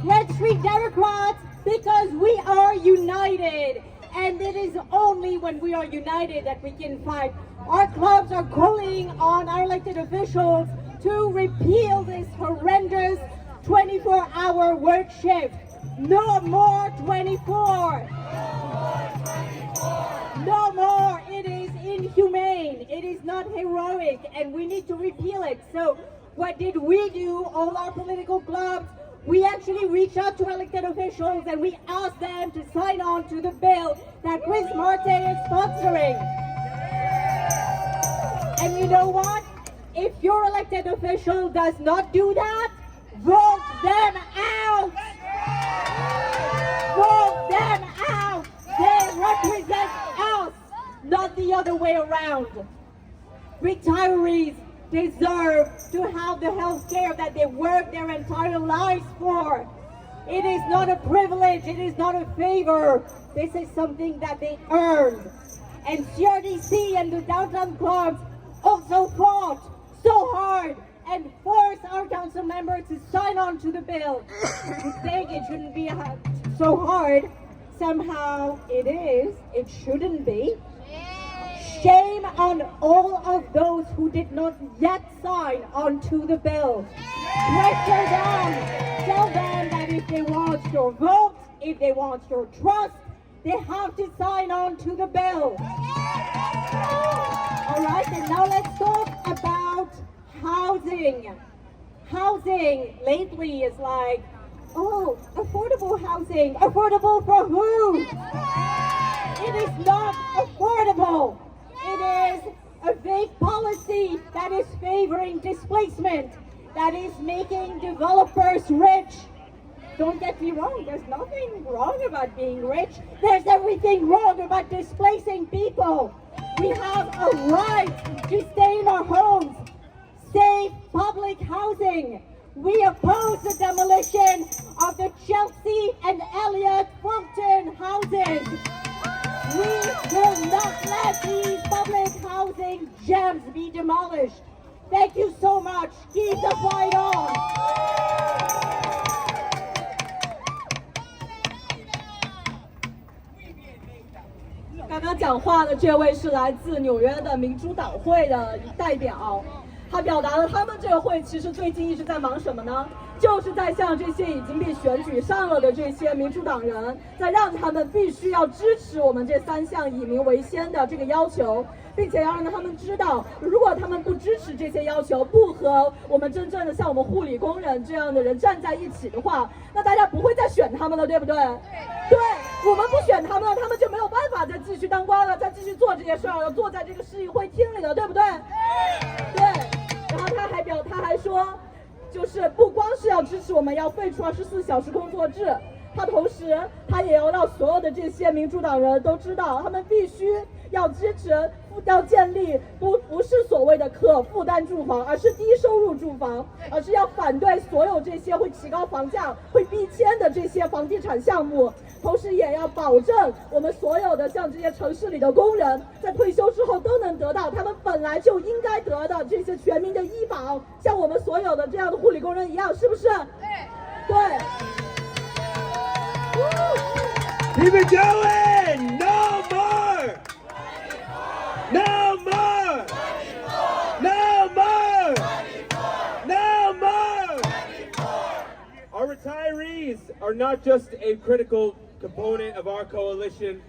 Grant Street Democrats, because we are united. And it is only when we are united that we can fight. Our clubs are calling on our elected officials to repeal this horrendous 24-hour work shift. No more 24. No more. It is inhumane. It is not heroic, and we need to repeal it. So what did we do? All our political clubs, we actually reached out to elected officials and we asked them to sign on to the bill that Chris Marte is sponsoring. And you know what? If your elected official does not do that, vote them out! Vote them out! They represent us, not the other way around. Retirees deserve to have the health care that they work their entire lives for. It is not a privilege, it is not a favor. This is something that they earned. And CRDC and the downtown clubs also fought so hard and forced our council members to sign on to the bill. You think it shouldn't be so hard. Somehow it is. It shouldn't be. Shame on all of those who did not yet sign onto the bill. Pressure them. Tell them that if they want your vote, if they want your trust, they have to sign on to the bill. All right, and now let's talk about housing. Housing lately is like, oh, affordable housing. Affordable for who? It is not affordable. It is a vague policy that is favoring displacement, that is making developers rich. Don't get me wrong, there's nothing wrong about being rich. There's everything wrong about displacing people. We have a right to stay in our homes. Safe public housing. We oppose the demolition of the Chelsea and Elliott Fulton houses. We will not let these public housing gems be demolished. Thank you so much. Keep the fight on. 刚刚讲话的这位是来自纽约的民主党会的代表，他表达了他们这个会其实最近一直在忙什么呢？就是在向这些已经被选举上了的这些民主党人，在让他们必须要支持我们这3项以民为先的这个要求，并且要让他们知道，如果他们不支持这些要求，不和我们真正的像我们护理工人这样的人站在一起的话，那大家不会再选他们了，对不对？对，我们不选他们，他们就没有办法再继续当官了，再继续做这些事儿，要坐在这个市议会厅里了，对不对？对。然后他还说，就是不光是要支持我们要废除24小时工作制，同时他也要让所有的这些民主党人都知道，他们必须要支持，要建立不是所谓的可负担住房，而是低收入住房，而是要反对所有这些会提高房价、会逼迁的这些房地产项目，同时也要保证我们所有的像这些城市里的工人在退休之后都能得到他们本来就应该得的这些全民的医保，像我们所有的这样的护理工人一样，是不是？对。Keep it going! No more! No more! No more! No more! Our retirees are not just a critical component of our coalition,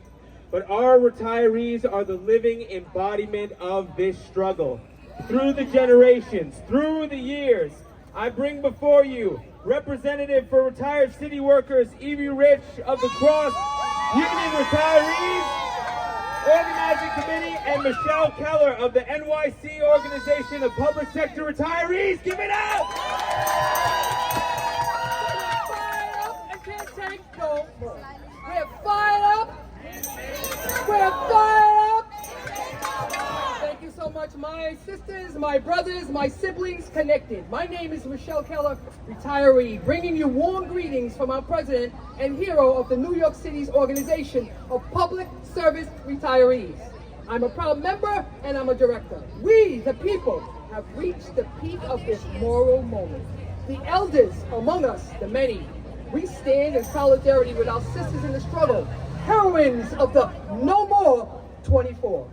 but our retirees are the living embodiment of this struggle. Through the generations, through the years, I bring before you Representative for Retired City Workers Evie Rich of the Cross Union Retirees Organizing Committee and Michelle Keller of the NYC Organization of Public Sector Retirees. Give it up! Fired up and can't take no more. We're fired up. We're fired up. Thank you so much, my sisters, my brothers, my siblings connected. My name is Michelle Keller, retiree, bringing you warm greetings from our president and hero of the New York City's Organization of Public Service Retirees. I'm a proud member and I'm a director. We, the people, have reached the peak of this moral moment. The elders among us, the many, we stand in solidarity with our sisters in the struggle, heroines of the No More 24.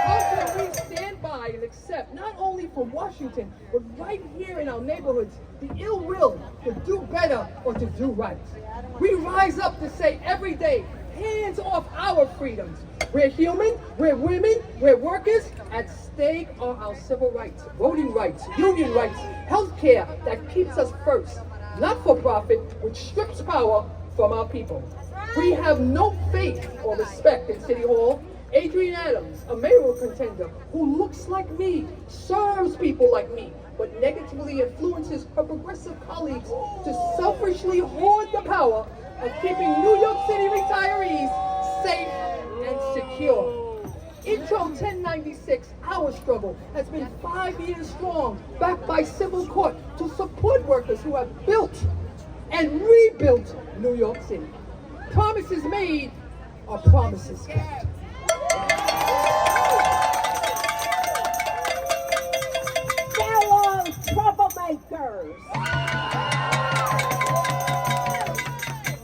How can we stand by and accept, not only from Washington, but right here in our neighborhoods, the ill will to do better or to do right? We rise up to say every day, hands off our freedoms. We're human, we're women, we're workers. At stake are our civil rights, voting rights, union rights, health care that keeps us first, not for profit, which strips power from our people. We have no faith or respect in City Hall. Adrienne Adams, a mayoral contender who looks like me, serves people like me, but negatively influences her progressive colleagues to selfishly hoard the power of keeping New York City retirees safe and secure. Intro 1096, our struggle, has been 5 years strong, backed by civil court to support workers who have built and rebuilt New York City. Promises made are promises kept. Fellow troublemakers,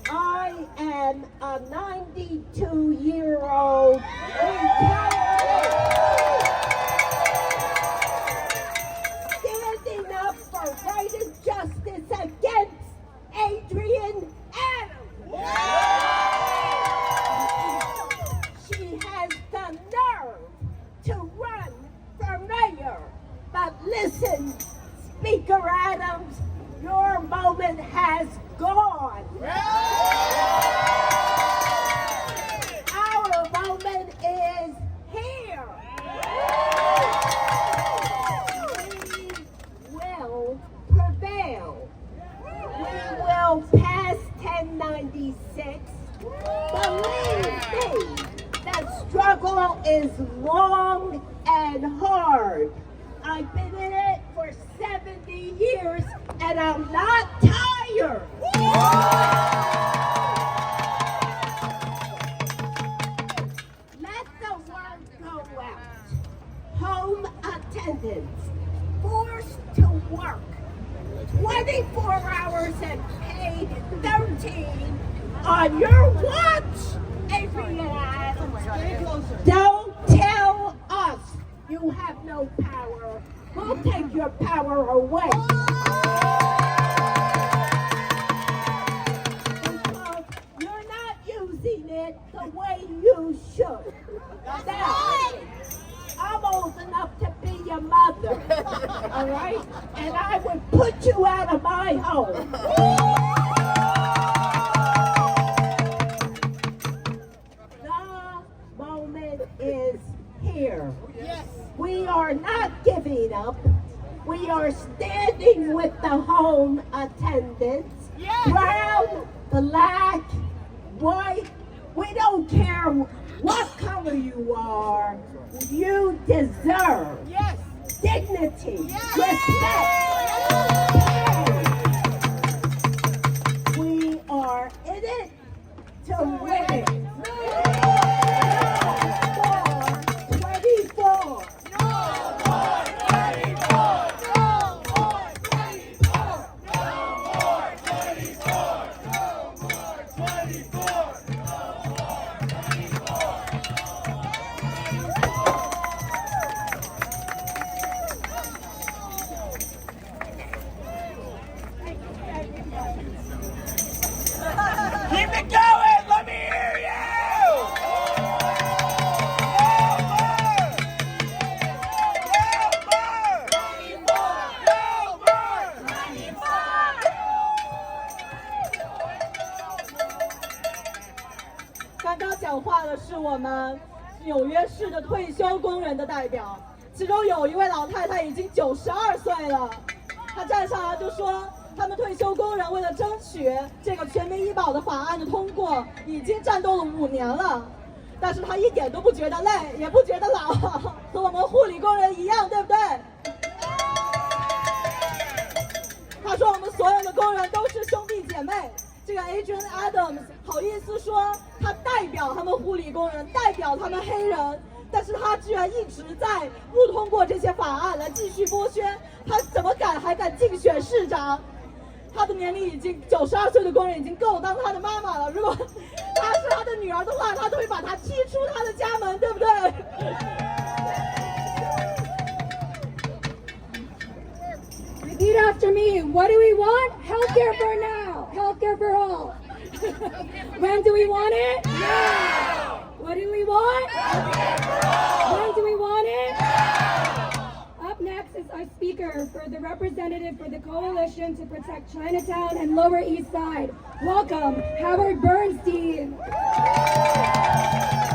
I am a 92-year-old retiree standing up for right and justice against Adrienne Adams. She has the nerve to run for mayor. But listen, Speaker Adams, your moment has gone. Our moment is here. We will prevail. We will pass 1096. Believe me, the struggle is long and hard. I've been in it for 70 years and I'm not tired. Let the word go out. Home attendants forced to work 24 hours and paid 13 on your watch. Adrian, don't tell us you have no power. We'll take your power away. Because you're not using it the way you should. Now, I'm old enough to be your mother, all right? And I would put you out of my home. The moment is here. We are not giving up. We are standing with the home attendants. Brown, black, white. We don't care what color you are. You deserve dignity, respect. We are in it to win it. Keep it going! Let me hear you! No more! 刚刚讲话的是我们纽约市的退休工人的代表，其中有一位老太太已经92岁了，她站上来就说，他们退休工人为了争取这个全民医保的法案的通过，已经战斗了5年了，但是她一点都不觉得累，也不觉得老，和我们护理工人一样，对不对？她说我们所有的工人都是兄弟姐妹。这个 Adrian Adams 好意思说他代表他们护理工人，代表他们黑人，但是他居然一直在不通过这些法案来继续剥削，他怎么还敢竞选市长？他的年龄已经92岁的工人已经够当他的妈妈了，如果他是他的女儿的话，他都会把他踢出他的家门，对不对？Repeat after me. What do we want? Healthcare for now. Healthcare for all. When do we want it? Now. What do we want? Healthcare for all. When do we want it? Now. Up next is our speaker for the representative for the Coalition to Protect Chinatown and Lower East Side. Welcome, Howard Bernstein.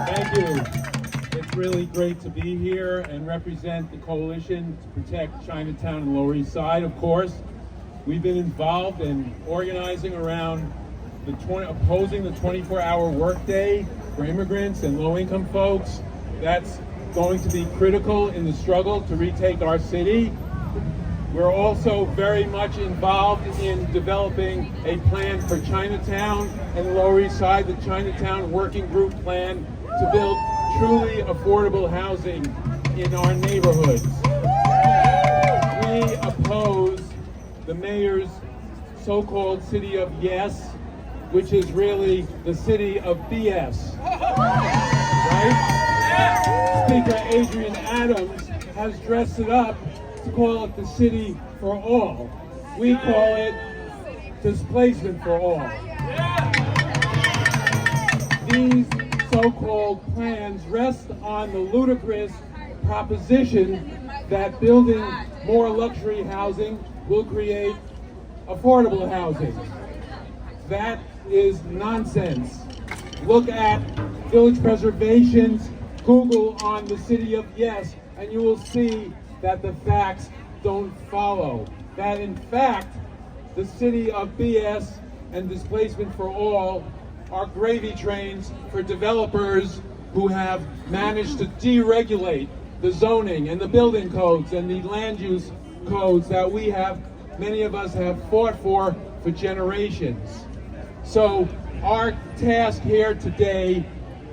Thank you. It's really great to be here and represent the Coalition to Protect Chinatown and Lower East Side, of course. We've been involved in organizing around opposing the 24-hour workday for immigrants and low-income folks. That's going to be critical in the struggle to retake our city. We're also very much involved in developing a plan for Chinatown and the Lower East Side, the Chinatown Working Group Plan to build truly affordable housing in our neighborhoods. We oppose the mayor's so-called city of yes, which is really the city of BS. Right? Speaker Adrian Adams has dressed it up to call it the city for all. We call it displacement for all. These so-called plans rest on the ludicrous proposition that building more luxury housing will create affordable housing. That is nonsense. Look at Village Preservation's Google on the city of yes, and you will see that the facts don't follow. That in fact, the city of BS and displacement for all are gravy trains for developers who have managed to deregulate the zoning and the building codes and the land use codes that many of us have fought for generations. So our task here today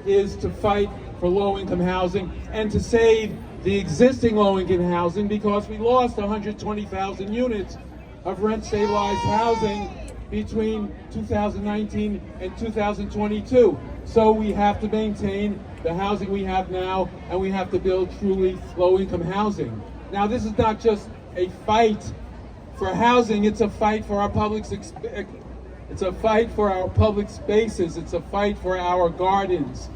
is to fight for low-income housing and to save the existing low-income housing, because we lost 120,000 units of rent-stabilized housing between 2019 and 2022. So we have to maintain the housing we have now, and we have to build truly low-income housing. Now, this is not just a fight for housing, it's a fight for our it's a fight for our public spaces, it's a fight for our gardens,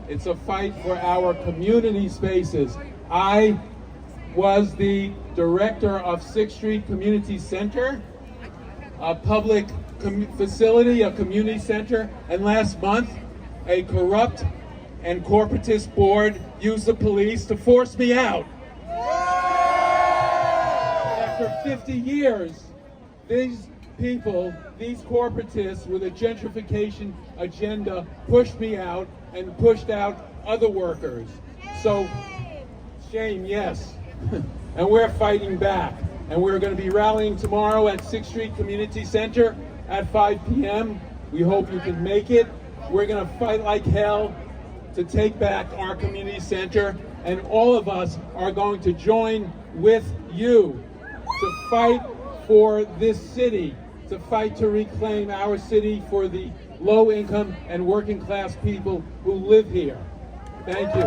it's a fight for our community spaces. I was the director of 6th Street Community Center, a public facility, a community center, and last month, a corrupt and corporatist board used the police to force me out. After 50 years, these people, these corporatists with a gentrification agenda pushed me out and pushed out other workers. So, shame, yes. And we're fighting back. And we're going to be rallying tomorrow at 6th Street Community Center at 5 p.m. We hope you can make it. We're going to fight like hell to take back our community center, and all of us are going to join with you to fight for this city, to fight to reclaim our city for the low-income and working-class people who live here. Thank you.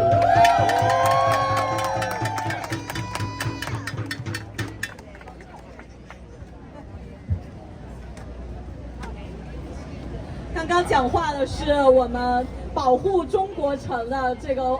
刚刚讲话的是我们保护中国城的这个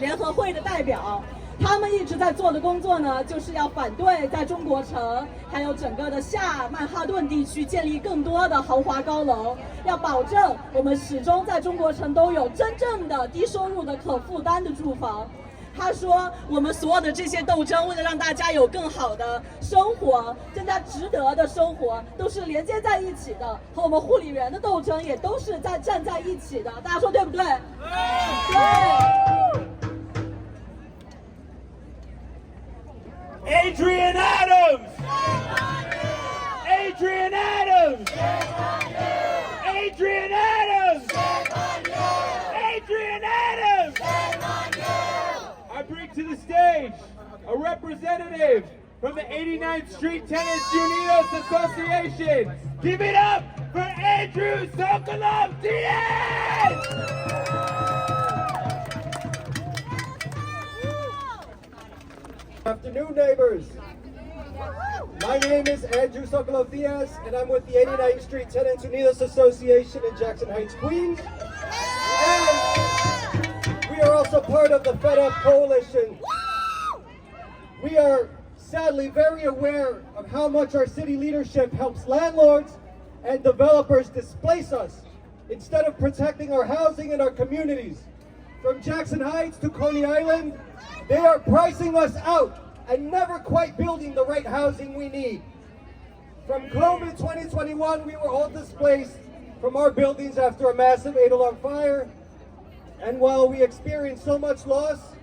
联合会的代表，他们一直在做的工作呢，就是要反对在中国城还有整个的下曼哈顿地区建立更多的豪华高楼，要保证我们始终在中国城都有真正的低收入的可负担的住房。他说，我们所有的这些斗争，为了让大家有更好的生活、更加值得的生活，都是连接在一起的，和我们护理员的斗争也都是站在一起的。大家说对不对？对。Adrian Adams! Adrian Adams! Adrian Adams! Adrian Adams! I bring to the stage a representative from the 89th Street Tenants Unidos Association. Give it up for Andrew Sokolov-Diaz! Good afternoon, neighbors. My name is Andrew Sokolov-Diaz, and I'm with the 89th Street Tenants Unidos Association in Jackson Heights, Queens. And we are also part of the Fed Up Coalition. We are sadly very aware of how much our city leadership helps landlords and developers displace us instead of protecting our housing and our communities. From Jackson Heights to Coney Island, they are pricing us out and never quite building the right housing we need. From COVID 2021, we were all displaced from our buildings after a massive 8-alarm fire. And while we experienced so much loss,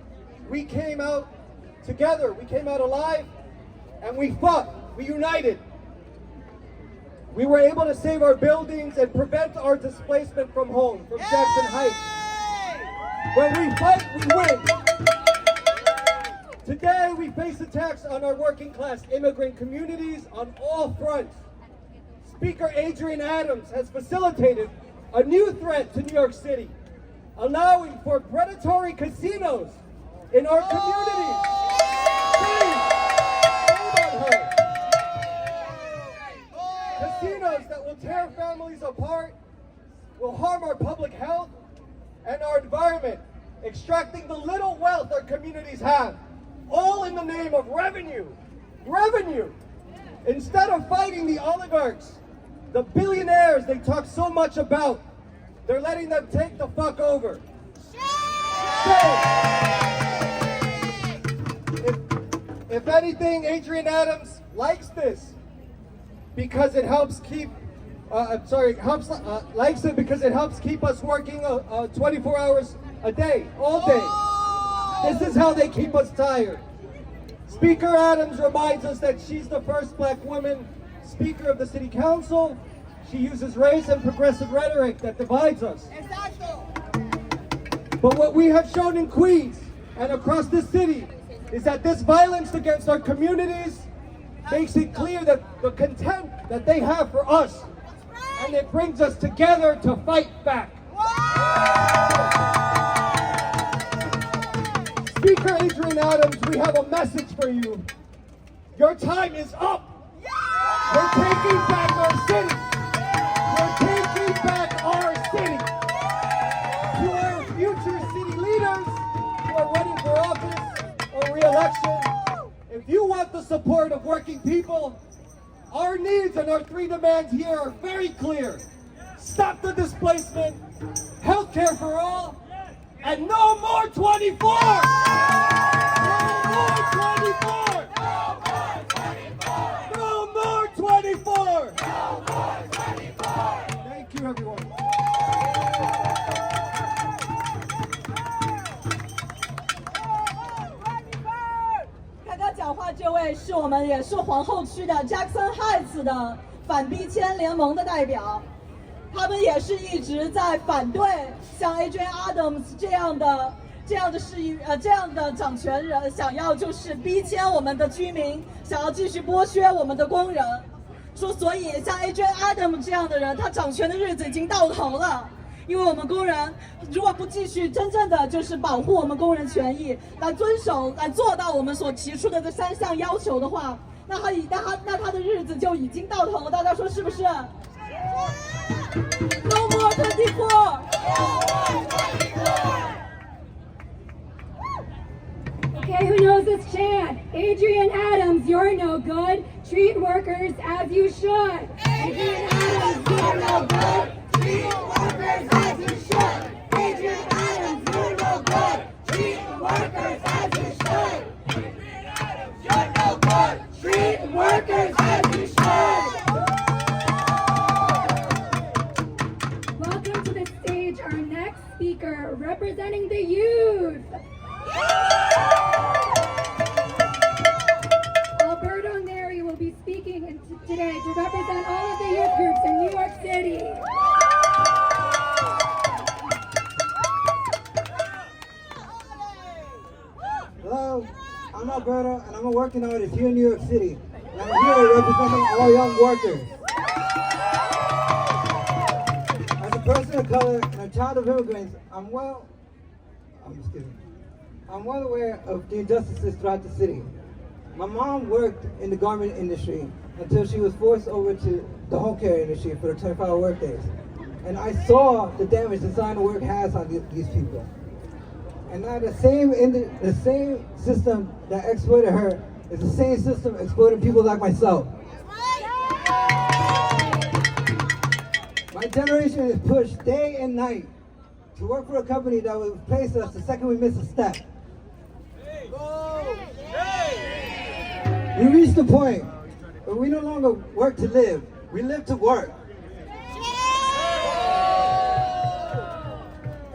we came out together, we came out alive, and we fought, we united. We were able to save our buildings and prevent our displacement from home, from Jackson Heights. When we fight, we win. Today, we face attacks on our working class immigrant communities on all fronts. Speaker Adrian Adams has facilitated a new threat to New York City, allowing for predatory casinos in our communities. Please, hold on her. Casinos that will tear families apart, will harm our public health and our environment, extracting the little wealth our communities have, all in the name of revenue. Revenue! Instead of fighting the oligarchs, the billionaires they talk so much about, they're letting them take the fuck over. If anything, Adrian Adams likes this because it helps keep, likes it because it helps keep us working 24 hours a day, all day. This is how they keep us tired. Speaker Adams reminds us that she's the first black woman Speaker of the City Council. She uses race and progressive rhetoric that divides us. But what we have shown in Queens and across this city is that this violence against our communities makes it clear that the contempt that they have for us, and it brings us together to fight back. Speaker Adrian Adams, we have a message for you. Your time is up. We're taking back our city. We're taking back our city. To our future city leaders who are running for office or re-election, if you want the support of working people, our needs and our 3 demands here are very clear. Stop the displacement, healthcare for all, and no more 24! No more 24! No more 24! Thank you, everyone. 刚刚讲话这位是我们也是皇后区的 Jackson Heights 的反逼迁联盟的代表，他们也是一直在反对像 Adrian Adams 这样的掌权人，想要就是逼迁我们的居民，想要继续剥削我们的工人。说所以像 Adrian Adams 这样的人，他掌权的日子已经到头了。因为我们工人如果不继续真正的就是保护我们工人权益，来遵守来做到我们所提出的这3项要求的话，那他的日子就已经到头了。大家说是不是？ No more 24! Okay, who knows this chant? Adrian Adams, you're no good. Treat workers as you should. Adrian Adams, you're no good. Treat workers as you should. Adrian Adams, you're no good. Treat workers as you should. Adrian Adams, you're no good. Treat workers as you should. Welcome to the stage, our next speaker, representing the youth. Alberto Neri will be speaking today to represent all of the youth groups in New York City. Hello, I'm Alberto and I'm a working artist here in New York City. And I'm here representing all young workers. As a person of color and a child of immigrants, I'm well aware of the injustices throughout the city. My mom worked in the garment industry until she was forced over to the home care industry for the 24-hour workdays. And I saw the damage design work has on these people. And now the same system that exploited her is the same system exploiting people like myself. My generation is pushed day and night to work for a company that will replace us the second we miss a step. We reached the point where we no longer work to live, we live to work.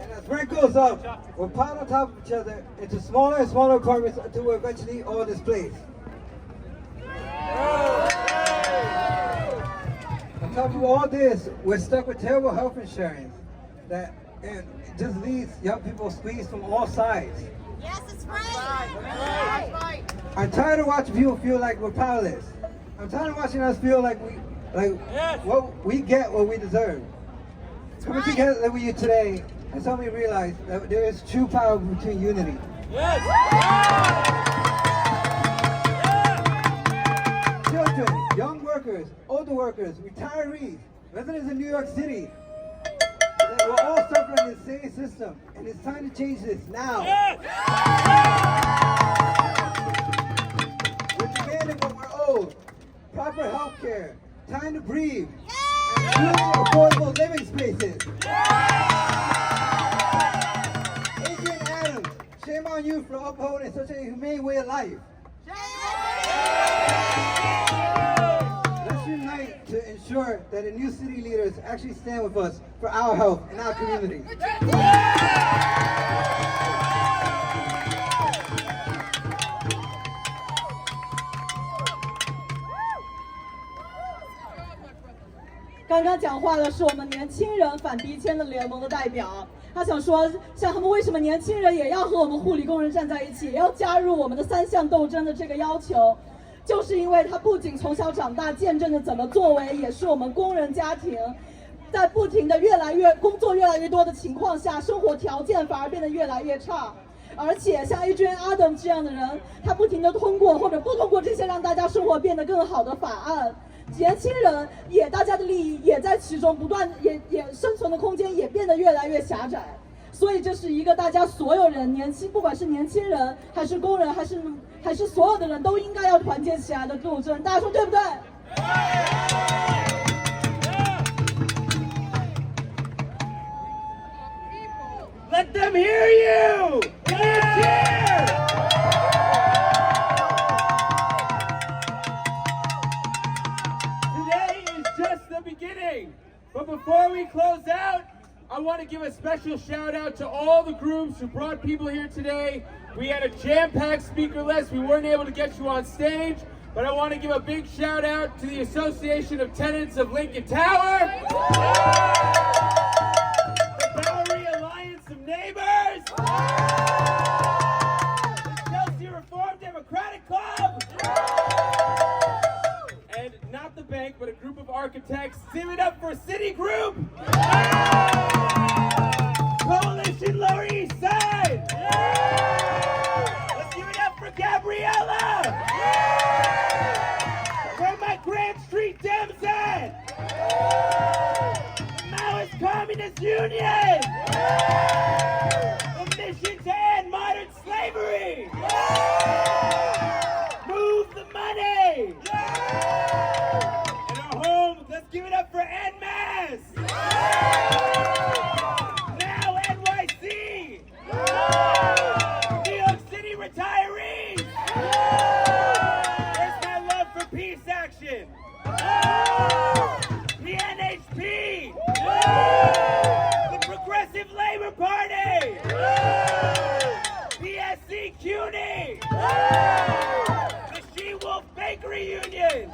And as rent goes up, we're piled on top of each other into smaller and smaller apartments until we're eventually all displaced. On top of all this, we're stuck with terrible health insurance that it just leaves young people squeezed from all sides. Yes, it's right. I'm tired of watching people feel like we're powerless. I'm tired of watching us feel like what we get what we deserve. Coming together with you today has helped me realize that there is true power between unity. Children, young workers, older workers, retirees, residents in New York City, we're all suffering the same system, and it's time to change this now. We're demanding what we're owed: proper health care, time to breathe, and really affordable living spaces. Adrian Adams, shame on you for upholding such a humane way of life. Let's unite to ensure that the new city leaders actually stand with us for our health and our community. Yeah. 刚刚讲话的是我们年轻人反逼迁的联盟的代表，他想说，像他们为什么年轻人也要和我们护理工人站在一起，也要加入我们的3项斗争的这个要求，就是因为他不仅从小长大见证着怎么作为，也是我们工人家庭在不停的工作越来越多的情况下，生活条件反而变得越来越差。而且像 Adrian Adams 这样的人，他不停的通过或者不通过这些让大家生活变得更好的法案，年轻人大家的利益也在其中不断也生存的空间也变得越来越狭窄。所以这是一个大家所有人不管是年轻人还是工人还是所有的人都应该要团结起来的斗争，大家说对不对？Let them hear you! Let's hear! Today is just the beginning. But before we close out, I want to give a special shout out to all the groups who brought people here today. We had a jam-packed speaker list. We weren't able to get you on stage, but I want to give a big shout out to the Association of Tenants of Lincoln Tower. Neighbors! The Chelsea Reform Democratic Club! And not the bank, but a group of architects. Give it up for Citigroup! Coalition Lower East Side! Let's give it up for Gabriella! Where my Grand Street Dems at? The Maoist Communist Union! The mission to end modern slavery! Move the money! In our home, let's give it up for NMAS! Now NYC! New York City retirees! Where's my love for peace action? PNHP! The Progressive Labor Party! PSC CUNY! The She-Wolf Bakery Union!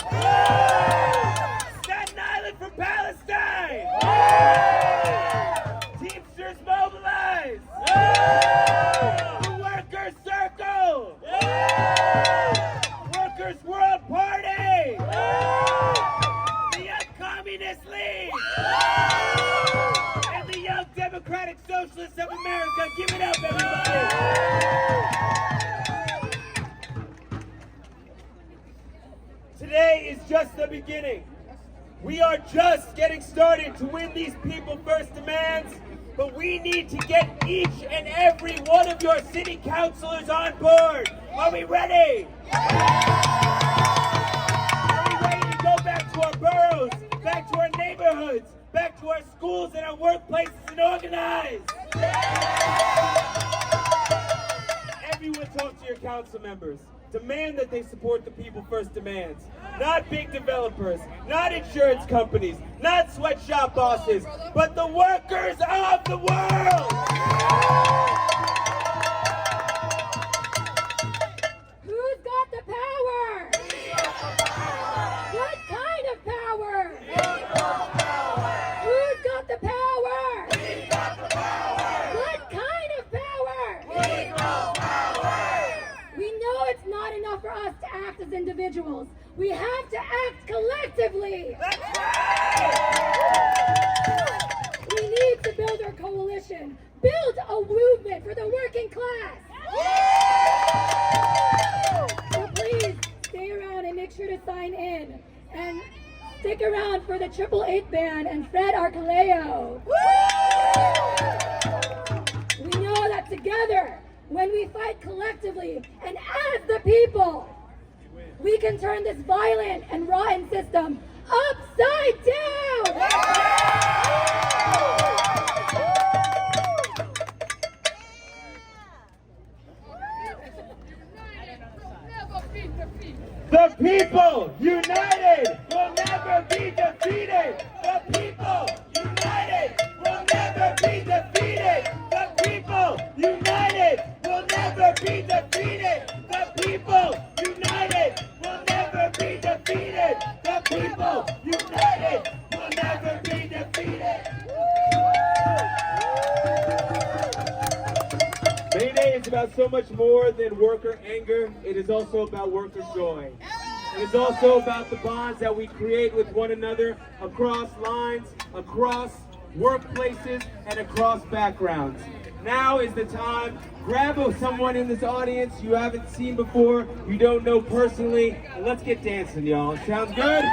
Staten Island for Palestine! Teamsters Mobilize! The Workers' Circle! Workers' World Party! The Young Communist League! And the Young Democratic Socialists of America! Give it up, everybody! Today is just the beginning. We are just getting started to win these people first demands, but we need to get each and every one of your city councilors on board. Are we ready? Are we ready to go back to our boroughs, back to our neighborhoods, back to our schools and our workplaces and organize? Everyone talk to your council members. Demand that they support the people first demands. Not big developers, not insurance companies, not sweatshop bosses, but the workers of the world! Who's got the power? What kind of power? Who's got the power? What kind of power? We know it's not enough for us to act as individuals. We have to act collectively. We need to build our coalition, build a movement for the working class. So please stay around and make sure to sign in. And stick around for the 888 band and Fred Arcaleo. We know that together, when we fight collectively and as the people, we can turn this violent and rotten system upside down! The people united will never be defeated! The people united will never be defeated! The people united will never be defeated! The people united will never be defeated! The people united will never be defeated! May Day is about so much more than worker anger. It is also about worker joy. And it's also about the bonds that we create with one another across lines, across workplaces, and across backgrounds. Now is the time. Grab someone in this audience you haven't seen before, you don't know personally, and let's get dancing, y'all. Sounds good?